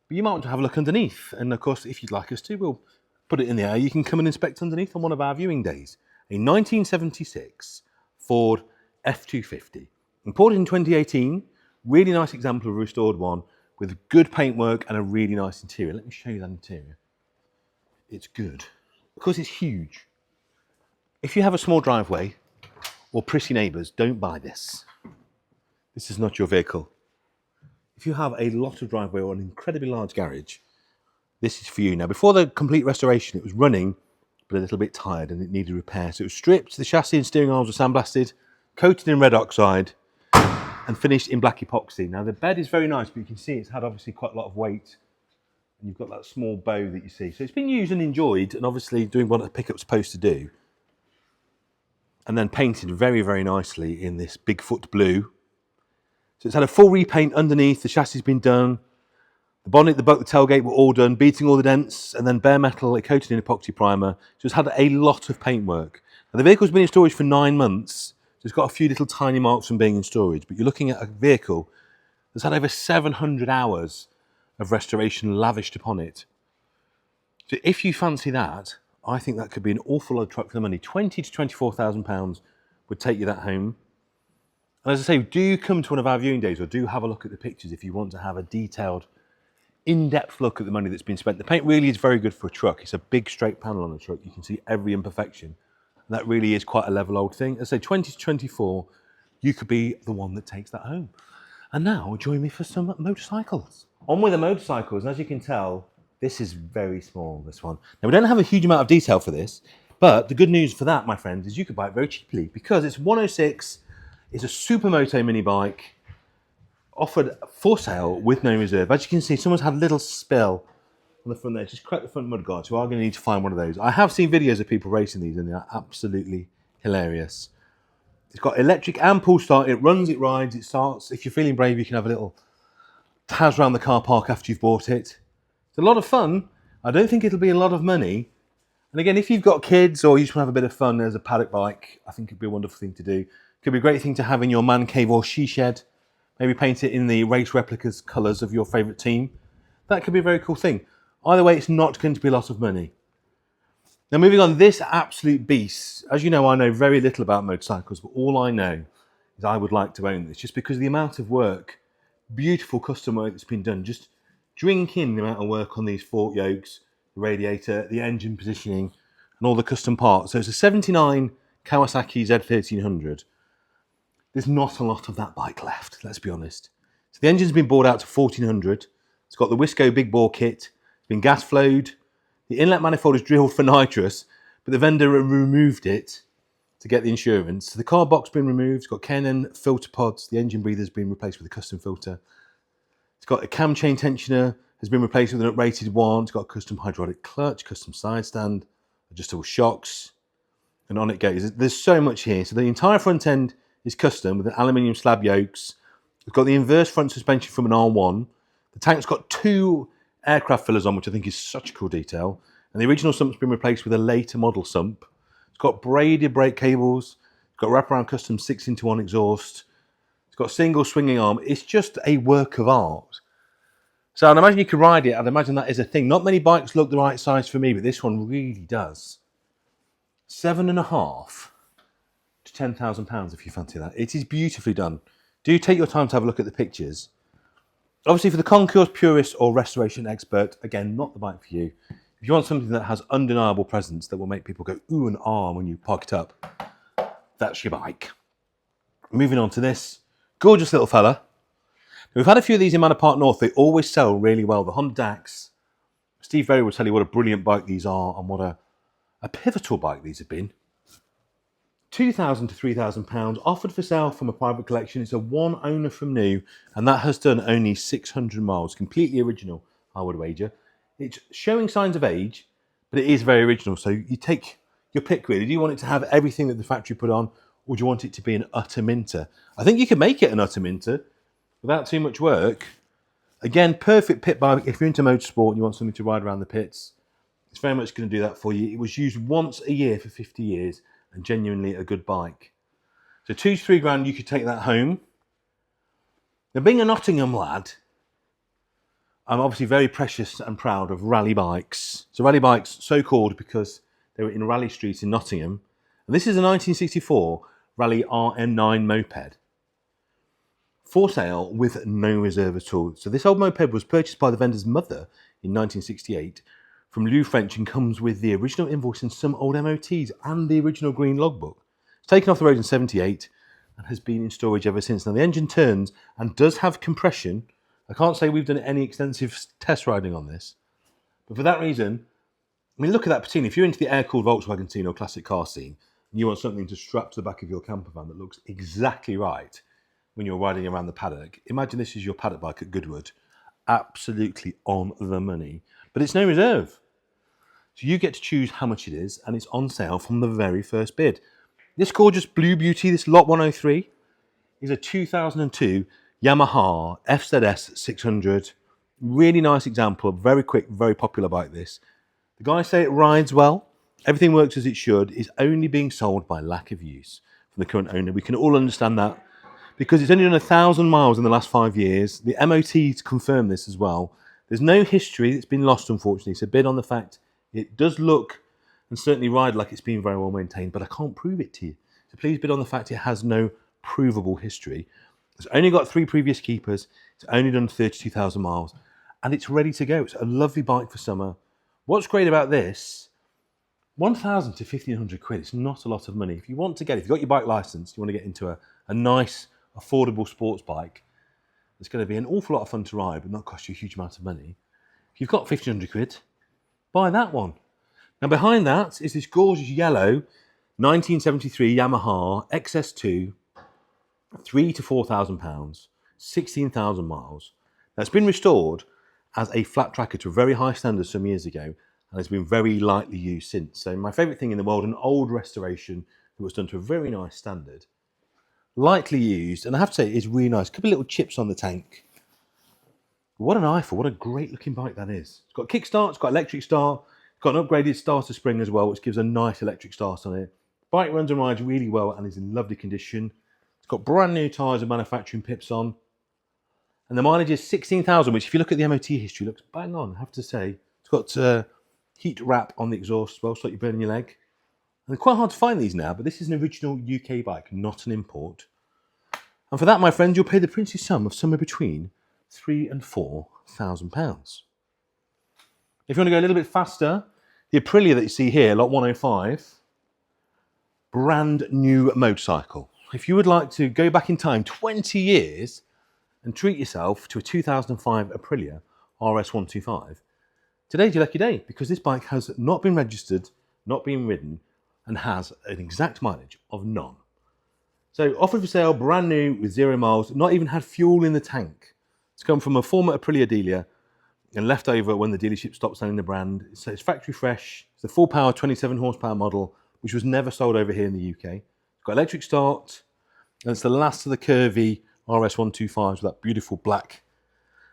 But you might want to have a look underneath. And of course, if you'd like us to, we'll put it in the air. You can come and inspect underneath on one of our viewing days. A 1976 Ford F250. Imported in 2018, really nice example of a restored one with good paintwork and a really nice interior. Let me show you that interior. It's good. Because it's huge. If you have a small driveway or prissy neighbours, don't buy this. This is not your vehicle. If you have a lot of driveway or an incredibly large garage, this is for you. Now, before the complete restoration, it was running, but a little bit tired and it needed repair. So it was stripped, the chassis and steering arms were sandblasted, coated in red oxide, and finished in black epoxy. Now, the bed is very nice, but you can see it's had obviously quite a lot of weight. And you've got that small bow that you see. So it's been used and enjoyed, and obviously doing what a pickup's supposed to do. And then painted very, very nicely in this Bigfoot blue. So it's had a full repaint underneath, the chassis has been done, the bonnet, the boat, the tailgate were all done, beating all the dents, and then bare metal, it coated in epoxy primer. So it's had a lot of paintwork. Now the vehicle's been in storage for 9 months, so it's got a few little tiny marks from being in storage, but you're looking at a vehicle that's had over 700 hours of restoration lavished upon it. So if you fancy that, I think that could be an awful lot of truck for the money. £20,000 to £24,000 would take you that home. And as I say, do come to one of our viewing days or do have a look at the pictures if you want to have a detailed, in-depth look at the money that's been spent. The paint really is very good for a truck. It's a big straight panel on the truck. You can see every imperfection. And that really is quite a level old thing. As I say, 20 to 24, you could be the one that takes that home. And now join me for some motorcycles. On with the motorcycles, and as you can tell, this is very small, this one. Now we don't have a huge amount of detail for this, but the good news for that, my friends, is you could buy it very cheaply because it's 106. It's a Supermoto mini bike offered for sale with no reserve. As you can see, someone's had a little spill on the front there. Just cracked the front mudguard, so we are going to need to find one of those. I have seen videos of people racing these and they are absolutely hilarious. It's got electric and pull start. It runs, it rides, it starts. If you're feeling brave, you can have a little taz around the car park after you've bought it. It's a lot of fun. I don't think it'll be a lot of money. And again, if you've got kids or you just want to have a bit of fun as a paddock bike, I think it'd be a wonderful thing to do. Could be a great thing to have in your man cave or she shed. Maybe paint it in the race replicas colours of your favourite team. That could be a very cool thing. Either way, it's not going to be a lot of money. Now moving on, this absolute beast. As you know, I know very little about motorcycles, but all I know is I would like to own this just because of the amount of work, beautiful custom work that's been done. Just drink in the amount of work on these fork yokes, the radiator, the engine positioning, and all the custom parts. So it's a 79 Kawasaki Z1300. There's not a lot of that bike left, let's be honest. So the engine's been bored out to 1400. It's got the Wisco big bore kit. It's been gas flowed. The inlet manifold is drilled for nitrous, but the vendor removed it to get the insurance. So the car box been removed. It's got K&N filter pods. The engine breather's been replaced with a custom filter. It's got a cam chain tensioner, has been replaced with an uprated one. It's got a custom hydraulic clutch, custom side stand, adjustable shocks, and on it goes. There's so much here. So the entire front end is custom with an aluminium slab yokes. It's got the inverse front suspension from an R1. The tank's got 2 aircraft fillers on, which I think is such a cool detail. And the original sump's been replaced with a later model sump. It's got braided brake cables. It's got wraparound custom 6-into-1 exhaust. It's got single swinging arm. It's just a work of art. So I'd imagine you could ride it. I'd imagine that is a thing. Not many bikes look the right size for me, but this one really does. £7,500 to £10,000 if you fancy that. It is beautifully done. Do take your time to have a look at the pictures. Obviously for the concours purist or restoration expert, again, not the bike for you. If you want something that has undeniable presence that will make people go ooh and ah when you park it up, that's your bike. Moving on to this gorgeous little fella. Now, we've had a few of these in Manor Park North. They always sell really well. The Honda DAX. Steve Berry will tell you what a brilliant bike these are and what a pivotal bike these have been. £2,000 to £3,000 offered for sale from a private collection. It's a one owner from new, and that has done only 600 miles. Completely original, I would wager. It's showing signs of age, but it is very original. So you take your pick really. Do you want it to have everything that the factory put on, or do you want it to be an utter minter? I think you can make it an utter minter without too much work. Again, perfect pit bike. If you're into motorsport and you want something to ride around the pits, it's very much going to do that for you. It was used once a year for 50 years. And genuinely a good bike. So £2,000 to £3,000, you could take that home. Now, being a Nottingham lad, I'm obviously very precious and proud of rally bikes. So rally bikes, so called because they were in Raleigh Street in Nottingham. And this is a 1964 Raleigh RM9 moped. for sale with no reserve at all. So this old moped was purchased by the vendor's mother in 1968 from Lou French and comes with the original invoice and some old MOTs and the original green logbook. It's taken off the road in 78 and has been in storage ever since. Now the engine turns and does have compression. I can't say we've done any extensive test riding on this, but for that reason, I mean, look at that patina. If you're into the air-cooled Volkswagen scene or classic car scene, and you want something to strap to the back of your campervan that looks exactly right when you're riding around the paddock, imagine this is your paddock bike at Goodwood. Absolutely on the money. But it's no reserve. So you get to choose how much it is, and it's on sale from the very first bid. This gorgeous blue beauty, this Lot 103, is a 2002 Yamaha FZS 600. Really nice example, very quick, very popular bike this. The guys say it rides well, everything works as it should, it's only being sold by lack of use from the current owner. We can all understand that because it's only done 1,000 miles in the last 5 years. The MOTs confirm this as well. There's no history that's been lost, unfortunately. It's a bid on the fact it does look and certainly ride like it's been very well maintained, but I can't prove it to you. So please bid on the fact it has no provable history. It's only got 3 previous keepers. It's only done 32,000 miles and it's ready to go. It's a lovely bike for summer. What's great about this, 1,000 to 1,500 quid, it's not a lot of money. If you want to get, if you've got your bike license, you want to get into a nice, affordable sports bike, it's going to be an awful lot of fun to ride, but not cost you a huge amount of money. If you've got 1,500 quid, buy that one. Now behind that is this gorgeous yellow 1973 Yamaha XS2, 3,000 to 4,000 pounds, 16,000 miles. Now it's been restored as a flat tracker to a very high standard some years ago, and has been very lightly used since. So my favourite thing in the world, an old restoration that was done to a very nice standard, lightly used, and I have to say it is really nice. A couple of little chips on the tank. What an eyeful, what a great looking bike that is. It's got kickstart, it's got electric start, it's got an upgraded starter spring as well, which gives a nice electric start on it. Bike runs and rides really well and is in lovely condition. It's got brand new tyres and manufacturing pips on. And the mileage is 16,000, which if you look at the MOT history, looks bang on, I have to say. It's got heat wrap on the exhaust as well, so like you're burning your leg. And they're quite hard to find these now, but this is an original UK bike, not an import. And for that, my friends, you'll pay the princely sum of somewhere between £3,000 and £4,000. If you want to go a little bit faster, the Aprilia that you see here, Lot 105, brand new motorcycle. If you would like to go back in time 20 years and treat yourself to a 2005 Aprilia RS125, today's your lucky day because this bike has not been registered, not been ridden, and has an exact mileage of none. So offered for sale, brand new with 0 miles, not even had fuel in the tank. It's come from a former Aprilia dealer and left over when the dealership stopped selling the brand. So it's factory fresh. It's the full power 27 horsepower model, which was never sold over here in the UK. It's got electric start, and it's the last of the curvy RS125s with that beautiful black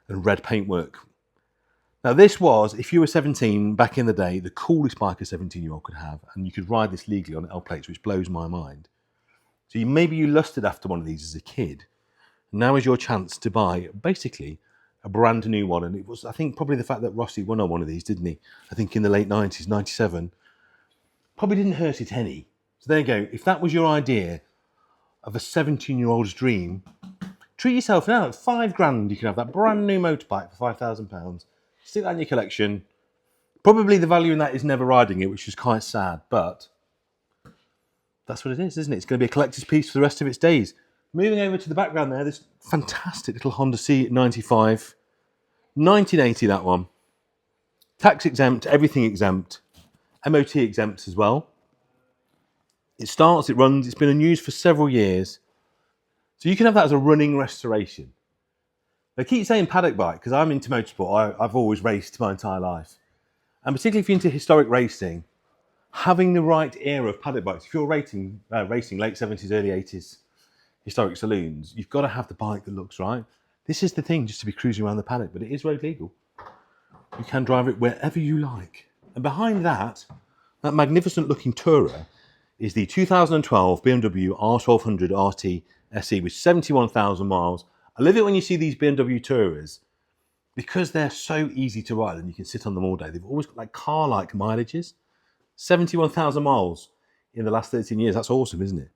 and red paintwork. Now this was, if you were 17 back in the day, the coolest bike a 17-year-old could have, and you could ride this legally on L plates, which blows my mind. So maybe you lusted after one of these as a kid. Now is your chance to buy basically a brand new one, and it was, I think, probably the fact that Rossi won on one of these, didn't he? I think in the late 90s, 97. Probably didn't hurt it any. So there you go. If that was your idea of a 17-year-old's dream, treat yourself now. At £5,000, you can have that brand new motorbike for £5,000. Stick that in your collection. Probably the value in that is never riding it, which is quite sad, but that's what it is, isn't it? It's going to be a collector's piece for the rest of its days. Moving over to the background there, this fantastic little Honda C95. 1980, that one. Tax exempt, everything exempt. MOT exempt as well. It starts, it runs, it's been unused for several years. So you can have that as a running restoration. I keep saying paddock bike because I'm into motorsport. I've always raced my entire life. And particularly if you're into historic racing, having the right era of paddock bikes, if you're racing late 70s, early 80s historic saloons, you've got to have the bike that looks right. This is the thing, just to be cruising around the paddock, but it is road legal. You can drive it wherever you like. And behind that magnificent looking Tourer is the 2012 BMW R1200 RT SE with 71,000 miles. I love it when you see these BMW Tourers because they're so easy to ride and you can sit on them all day. They've always got like car-like mileages. 71,000 miles in the last 13 years. That's awesome, isn't it?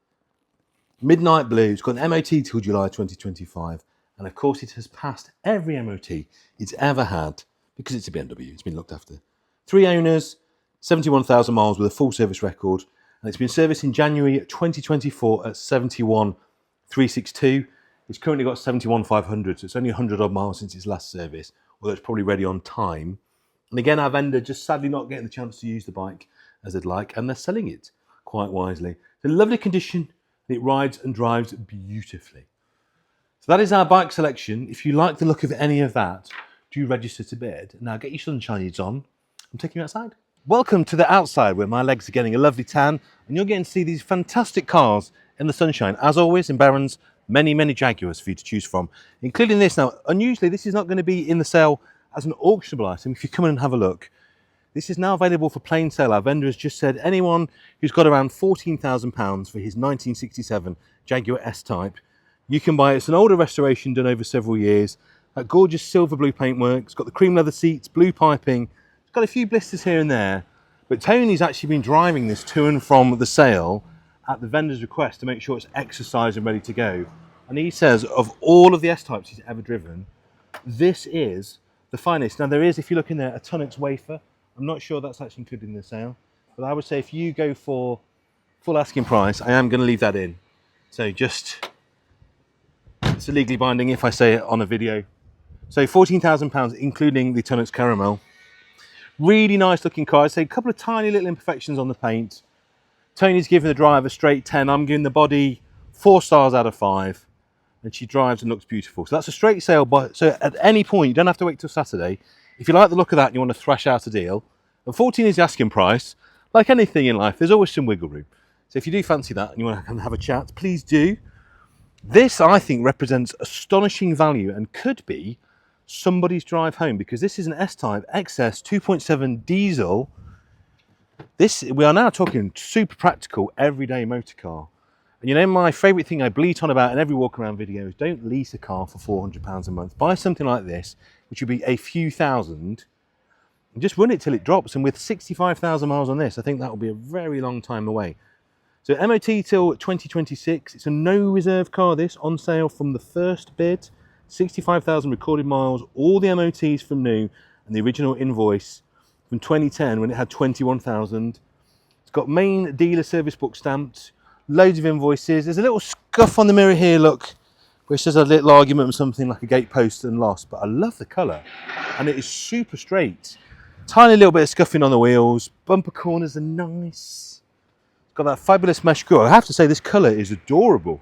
Midnight blue. It's got an MOT till July 2025. And of course it has passed every MOT it's ever had because it's a BMW, it's been looked after. 3 owners, 71,000 miles with a full service record, and it's been serviced in January 2024 at 71,362. It's currently got 71,500, so it's only 100 odd miles since its last service, although it's probably ready on time. And again, our vendor just sadly not getting the chance to use the bike as they'd like, and they're selling it quite wisely. It's in lovely condition, and it rides and drives beautifully. So that is our bike selection. If you like the look of any of that, do register to bid. Now get your sunshines on. I'm taking you outside. Welcome to the outside where my legs are getting a lovely tan and you're getting to see these fantastic cars in the sunshine. As always in Barron's, many Jaguars for you to choose from, including this. Now, unusually, this is not going to be in the sale as an auctionable item. If you come in and have a look, this is now available for plain sale. Our vendor has just said anyone who's got around £14,000 for his 1967 Jaguar S Type, you can buy it. It's an older restoration done over several years. That gorgeous silver blue paintwork. It's got the cream leather seats, blue piping. It's got a few blisters here and there. But Tony's actually been driving this to and from the sale at the vendor's request to make sure it's exercised and ready to go. And he says of all of the S-Types he's ever driven, this is the finest. Now there is, if you look in there, a Tunnocks wafer. I'm not sure that's actually included in the sale. But I would say if you go for full asking price, I am going to leave that in. So just, it's legally binding if I say it on a video. So £14,000 including the Tunnocks caramel. Really nice looking car. I'd say a couple of tiny little imperfections on the paint. Tony's giving the drive a straight 10. I'm giving the body 4 stars out of 5. And she drives and looks beautiful. So that's a straight sale. So at any point, you don't have to wait till Saturday. If you like the look of that and you want to thrash out a deal, and 14 is the asking price. Like anything in life, there's always some wiggle room. So if you do fancy that and you want to come have a chat, please do. This, I think, represents astonishing value and could be somebody's drive home, because this is an S-Type XS 2.7 diesel. We are now talking super practical everyday motor car. And you know, my favourite thing I bleat on about in every walk around video is don't lease a car for £400 a month. Buy something like this, which would be a few thousand, and just run it till it drops. And with 65,000 miles on this, I think that will be a very long time away. So MOT till 2026. It's a no reserve car, this, on sale from the first bid. 65,000 recorded miles, all the MOTs from new, and the original invoice from 2010 when it had 21,000. It's got main dealer service book stamped, loads of invoices. There's a little scuff on the mirror here, look, which says a little argument with something like a gate post and lost, but I love the colour, and it is super straight. Tiny little bit of scuffing on the wheels, bumper corners are nice. It's got that fabulous mesh grille. I have to say this colour is adorable.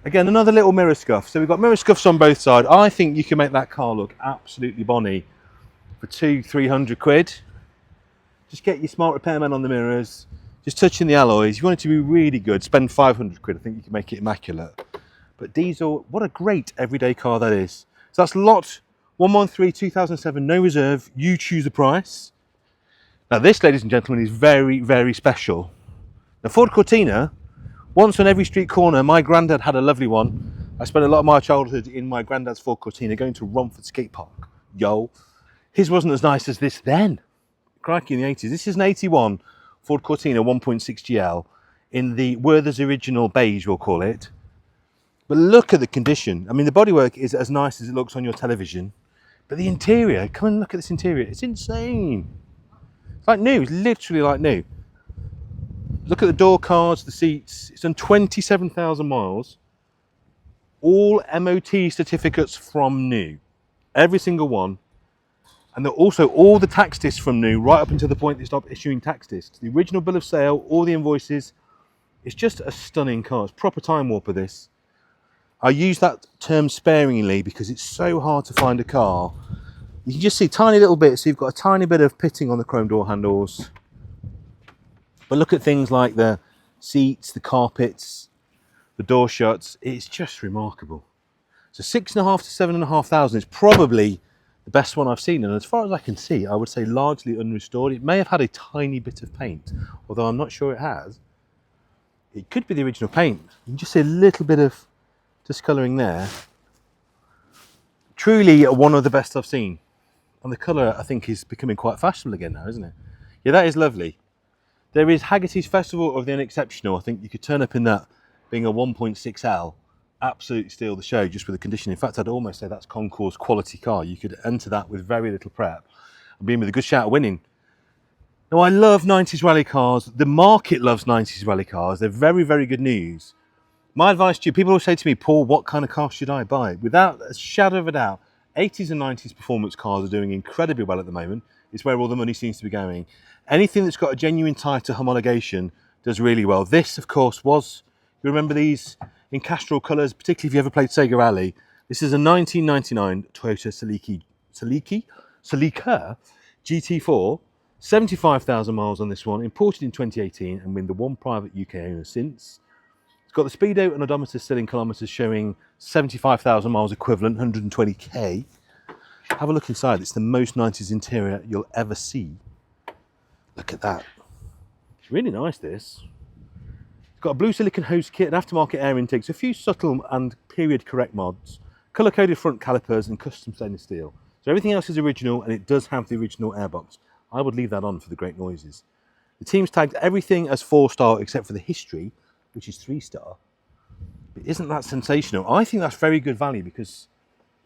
Again, another little mirror scuff. So we've got mirror scuffs on both sides. I think you can make that car look absolutely bonny for 200-300 quid. Just get your smart repairman on the mirrors, just touching the alloys. If you want it to be really good, spend 500 quid. I think you can make it immaculate. But diesel, what a great everyday car that is. So that's lot 113 2007, no reserve. You choose the price. Now this, ladies and gentlemen, is very special. Now Ford Cortina, once on every street corner. My granddad had a lovely one. I spent a lot of my childhood in my granddad's Ford Cortina going to Romford Skate Park. Yo. His wasn't as nice as this then. Crikey, in the 80s. This is an 81 Ford Cortina 1.6 GL in the Werther's original beige, we'll call it. But look at the condition. I mean, the bodywork is as nice as it looks on your television. But the interior, come and look at this interior. It's insane. It's like new. It's literally like new. Look at the door cards, the seats. It's done 27,000 miles. All MOT certificates from new. Every single one. And also all the tax discs from new, right up until the point they stopped issuing tax discs. The original bill of sale, all the invoices. It's just a stunning car. It's proper time warper, this. I use that term sparingly because it's so hard to find a car. You can just see tiny little bits. So you've got a tiny bit of pitting on the chrome door handles. But look at things like the seats, the carpets, the door shuts. It's just remarkable. So 6,500 to 7,500 is probably the best one I've seen. And as far as I can see, I would say largely unrestored. It may have had a tiny bit of paint, although I'm not sure it has. It could be the original paint. You can just see a little bit of discolouring there. Truly one of the best I've seen. And the colour, I think, is becoming quite fashionable again now, isn't it? Yeah, that is lovely. There is Haggerty's Festival of the Unexceptional. I think you could turn up in that being a 1.6L absolutely steal the show just with the condition. In fact, I'd almost say that's Concours quality car. You could enter that with very little prep and be in with a good shout of winning. Now, I love 90s rally cars. The market loves 90s rally cars. They're very, very good news. My advice to you, people always say to me, Paul, what kind of car should I buy? Without a shadow of a doubt, 80s and 90s performance cars are doing incredibly well at the moment. It's where all the money seems to be going. Anything that's got a genuine tie to homologation does really well. This, of course, was, you remember these in Castrol colours, particularly if you ever played Sega Rally. This is a 1999 Toyota Celica GT4. 75,000 miles on this one, imported in 2018 and been the one private UK owner since. It's got the speedo and odometer still in kilometres showing 75,000 miles equivalent, 120k. Have a look inside. It's the most 90s interior you'll ever see. Look at that. It's really nice, this. It's got a blue silicone hose kit, an aftermarket air intakes, a few subtle and period correct mods, colour-coded front calipers and custom stainless steel. So everything else is original, and it does have the original airbox. I would leave that on for the great noises. The team's tagged everything as 4-star except for the history, which is 3-star. But isn't that sensational? I think that's very good value, because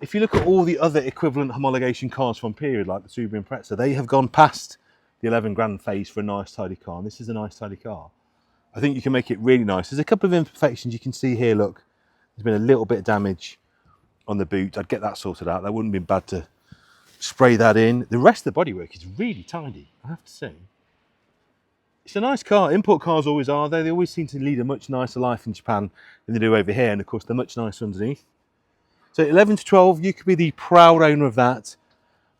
if you look at all the other equivalent homologation cars from period, like the Subaru Impreza, they have gone past the 11 grand phase for a nice tidy car, and this is a nice tidy car. I think you can make it really nice. There's a couple of imperfections you can see here. Look, there's been a little bit of damage on the boot. I'd get that sorted out. That wouldn't be bad to spray that in. The rest of the bodywork is really tidy, I have to say. It's a nice car. Import cars always are, though. They always seem to lead a much nicer life in Japan than they do over here, and of course they're much nicer underneath. So 11 to 12, you could be the proud owner of that.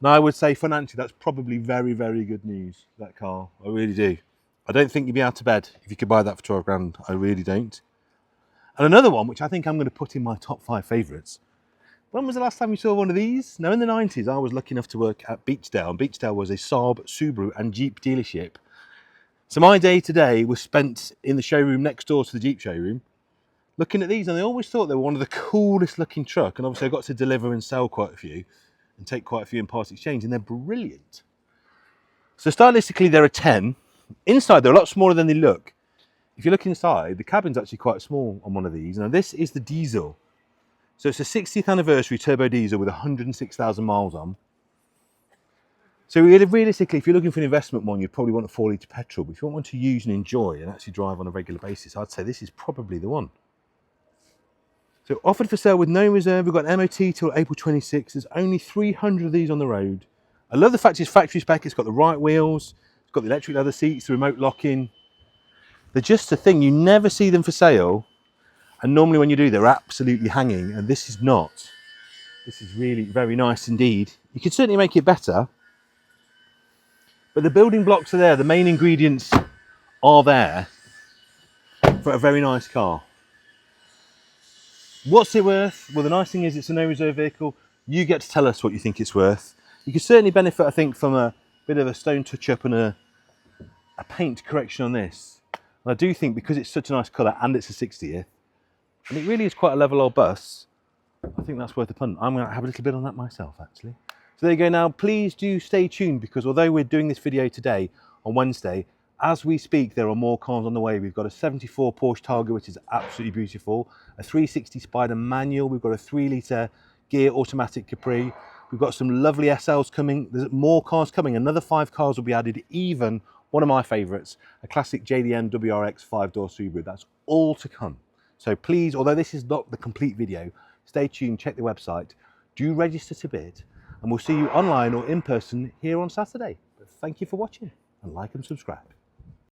And I would say financially, that's probably very, very good news, that car. I really do. I don't think you'd be out of bed if you could buy that for 12 grand. I really don't. And another one, which I think I'm going to put in my top 5 favourites. When was the last time you saw one of these? Now, in the 90s, I was lucky enough to work at Beechdale, and Beechdale was a Saab, Subaru and Jeep dealership. So my day today was spent in the showroom next door to the Jeep showroom, looking at these, and I always thought they were one of the coolest looking truck, and obviously I got to deliver and sell quite a few, and take quite a few in part exchange, and they're brilliant. So stylistically, they're a 10. Inside, they're a lot smaller than they look. If you look inside, the cabin's actually quite small on one of these. Now, this is the diesel. So it's a 60th anniversary turbo diesel with 106,000 miles on. So realistically, if you're looking for an investment one, you'd probably want a 4-litre petrol. But if you want one to use and enjoy and actually drive on a regular basis, I'd say this is probably the one. So offered for sale with no reserve. We've got an MOT till April 26. There's only 300 of these on the road. I love the fact it's factory spec. It's got the right wheels. It's got the electric leather seats, the remote lock-in. They're just a thing. You never see them for sale. And normally when you do, they're absolutely hanging, and this is not. This is really very nice indeed. You could certainly make it better, but the building blocks are there. The main ingredients are there for a very nice car. What's it worth? Well, the nice thing is it's a no reserve vehicle. You get to tell us what you think it's worth. You could certainly benefit, I think, from a bit of a stone touch-up and a paint correction on this. And I do think because it's such a nice colour and it's a 60th, and it really is quite a level old bus, I think that's worth a punt. I'm going to have a little bit on that myself, actually. So there you go. Now, please do stay tuned, because although we're doing this video today on Wednesday, as we speak, there are more cars on the way. We've got a 74 Porsche Targa, which is absolutely beautiful, a 360 Spider manual, we've got a 3-litre Ghia automatic Capri, we've got some lovely SLs coming, there's more cars coming, another 5 cars will be added, even one of my favourites, a classic JDM WRX 5-door Subaru. That's all to come. So please, although this is not the complete video, stay tuned, check the website, do register to bid, and we'll see you online or in person here on Saturday. But thank you for watching, and like and subscribe.